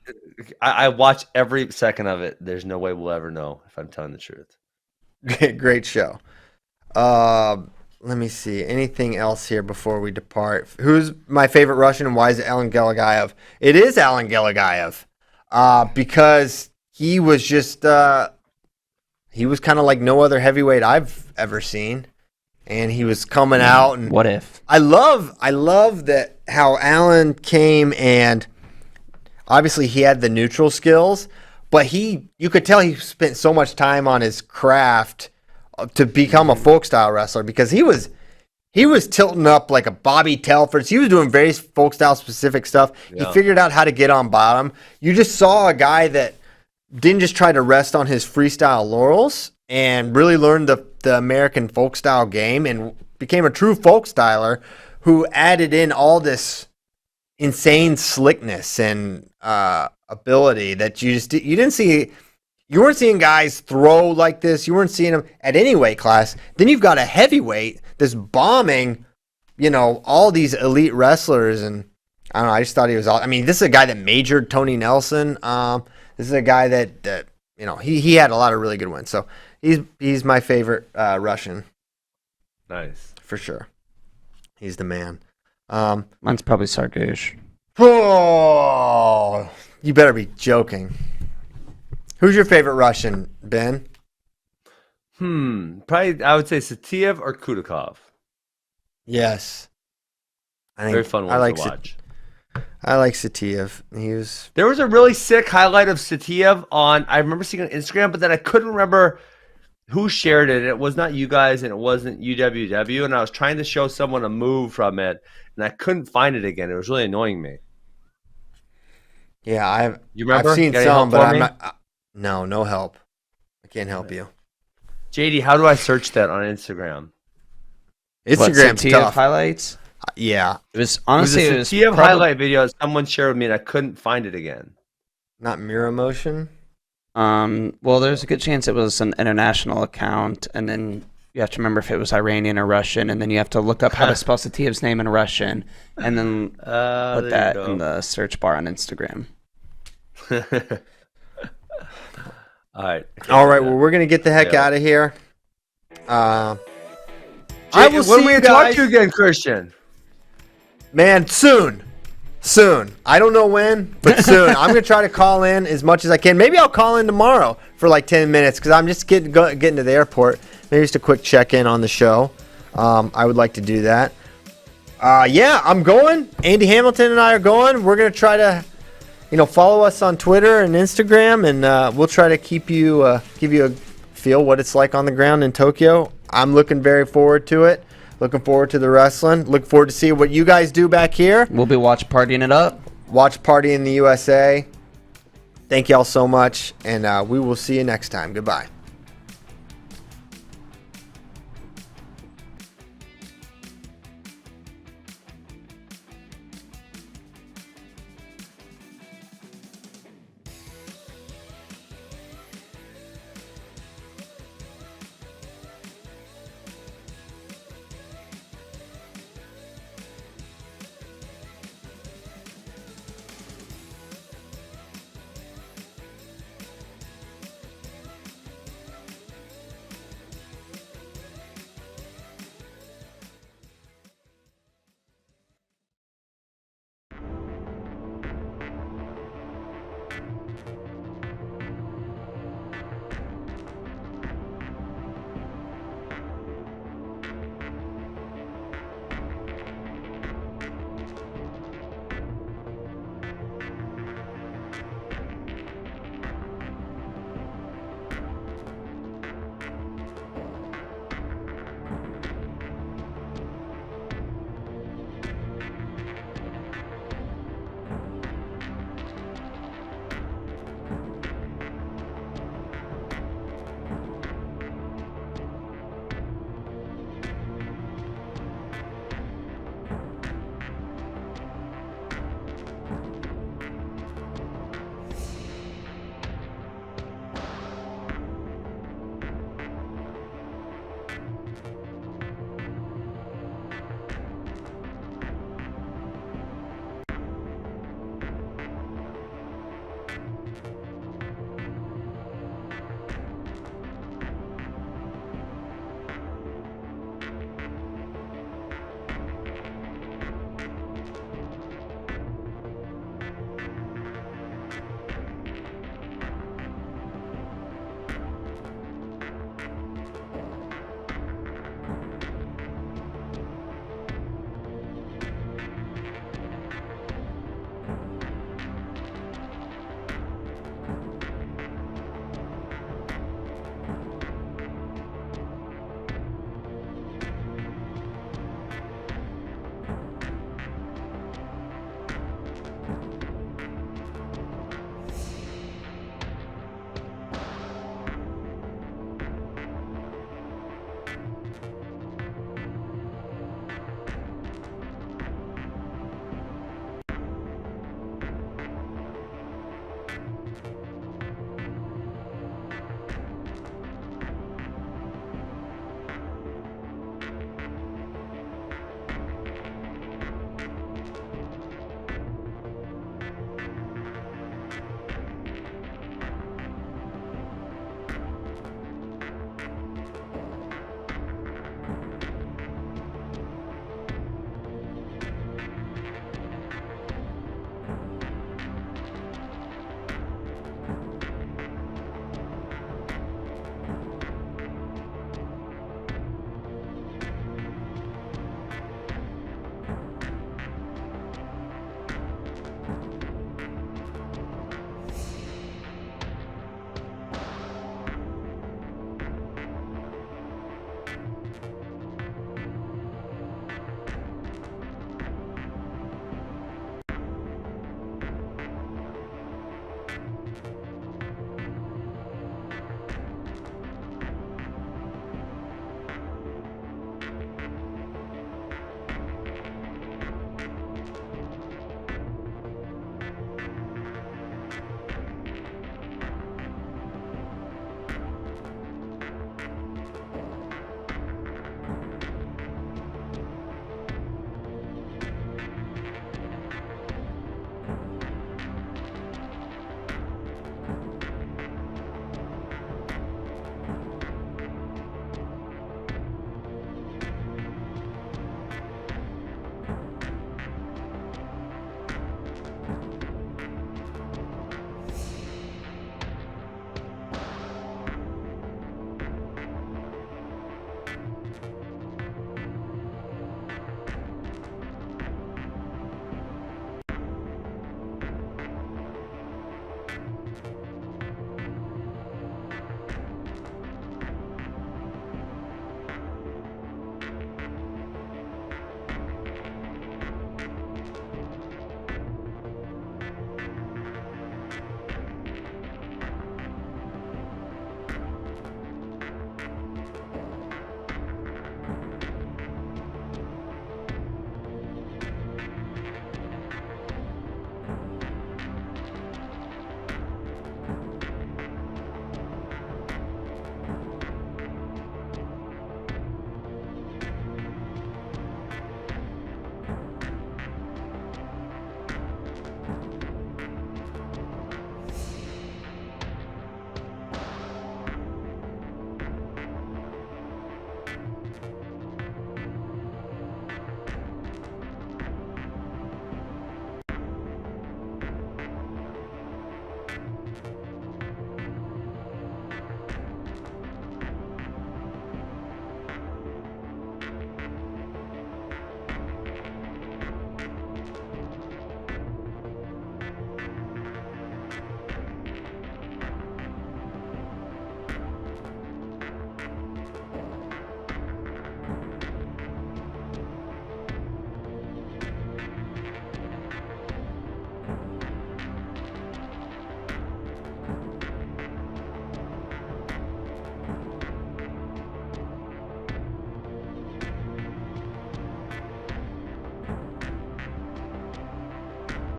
I watch every second of it. There's no way we'll ever know if I'm telling the truth. Great show. Let me see. Anything else here before we depart? Who's my favorite Russian and why is it Alan Gelagayev? It is Alan Gelagayev because he was just he was kind of like no other heavyweight I've ever seen, and he was coming out. And what if? I love that how Allen came, and obviously he had the neutral skills, but you could tell he spent so much time on his craft to become a folk style wrestler, because he was tilting up like a Bobby Telford. He was doing very folk style specific stuff. Yeah. He figured out how to get on bottom. You just saw a guy that didn't just try to rest on his freestyle laurels and really learned the American folk style game and became a true folk styler who added in all this insane slickness and ability that you didn't see. You weren't seeing guys throw like this. You weren't seeing them at any weight class. Then you've got a heavyweight that's bombing, all these elite wrestlers. And I don't know, I just thought he was all. I mean, this is a guy that majored Tony Nelson. This is a guy that he had a lot of really good wins. So he's my favorite Russian. Nice. For sure. He's the man. Mine's probably Sargush. Oh, you better be joking. Who's your favorite Russian, Ben? Probably I would say Satiev or Kudakov. Yes. I think very fun one to watch. I like Satiev. There was a really sick highlight of Satiev I remember seeing on Instagram, but then I couldn't remember who shared it. It was not you guys, and it wasn't UWW, and I was trying to show someone a move from it, and I couldn't find it again. It was really annoying me. Yeah, I've seen Got some, but I'm not. No help. I can't help you. JD, how do I search that on Instagram? Instagram's tough. Highlights? Yeah. It was honestly it was a highlight video someone shared with me, and I couldn't find it again. Not Mirror Motion? Well, there's a good chance it was an international account, and then you have to remember if it was Iranian or Russian, and then you have to look up how to spell Satiev's name in Russian, and then put that in the search bar on Instagram. All right. Well, we're going to get the heck out of here. I will see you guys. Talk to you again, Christian? Man, soon. I don't know when, but soon. I'm going to try to call in as much as I can. Maybe I'll call in tomorrow for like 10 minutes because I'm just getting to the airport. Maybe just a quick check-in on the show. I would like to do that. I'm going. Andy Hamilton and I are going. We're going to try to follow us on Twitter and Instagram, and we'll try to give you a feel what it's like on the ground in Tokyo. I'm looking very forward to it. Looking forward to the wrestling. Look forward to see what you guys do back here. We'll be watch partying it up. Watch party in the USA. Thank y'all so much, and we will see you next time. Goodbye.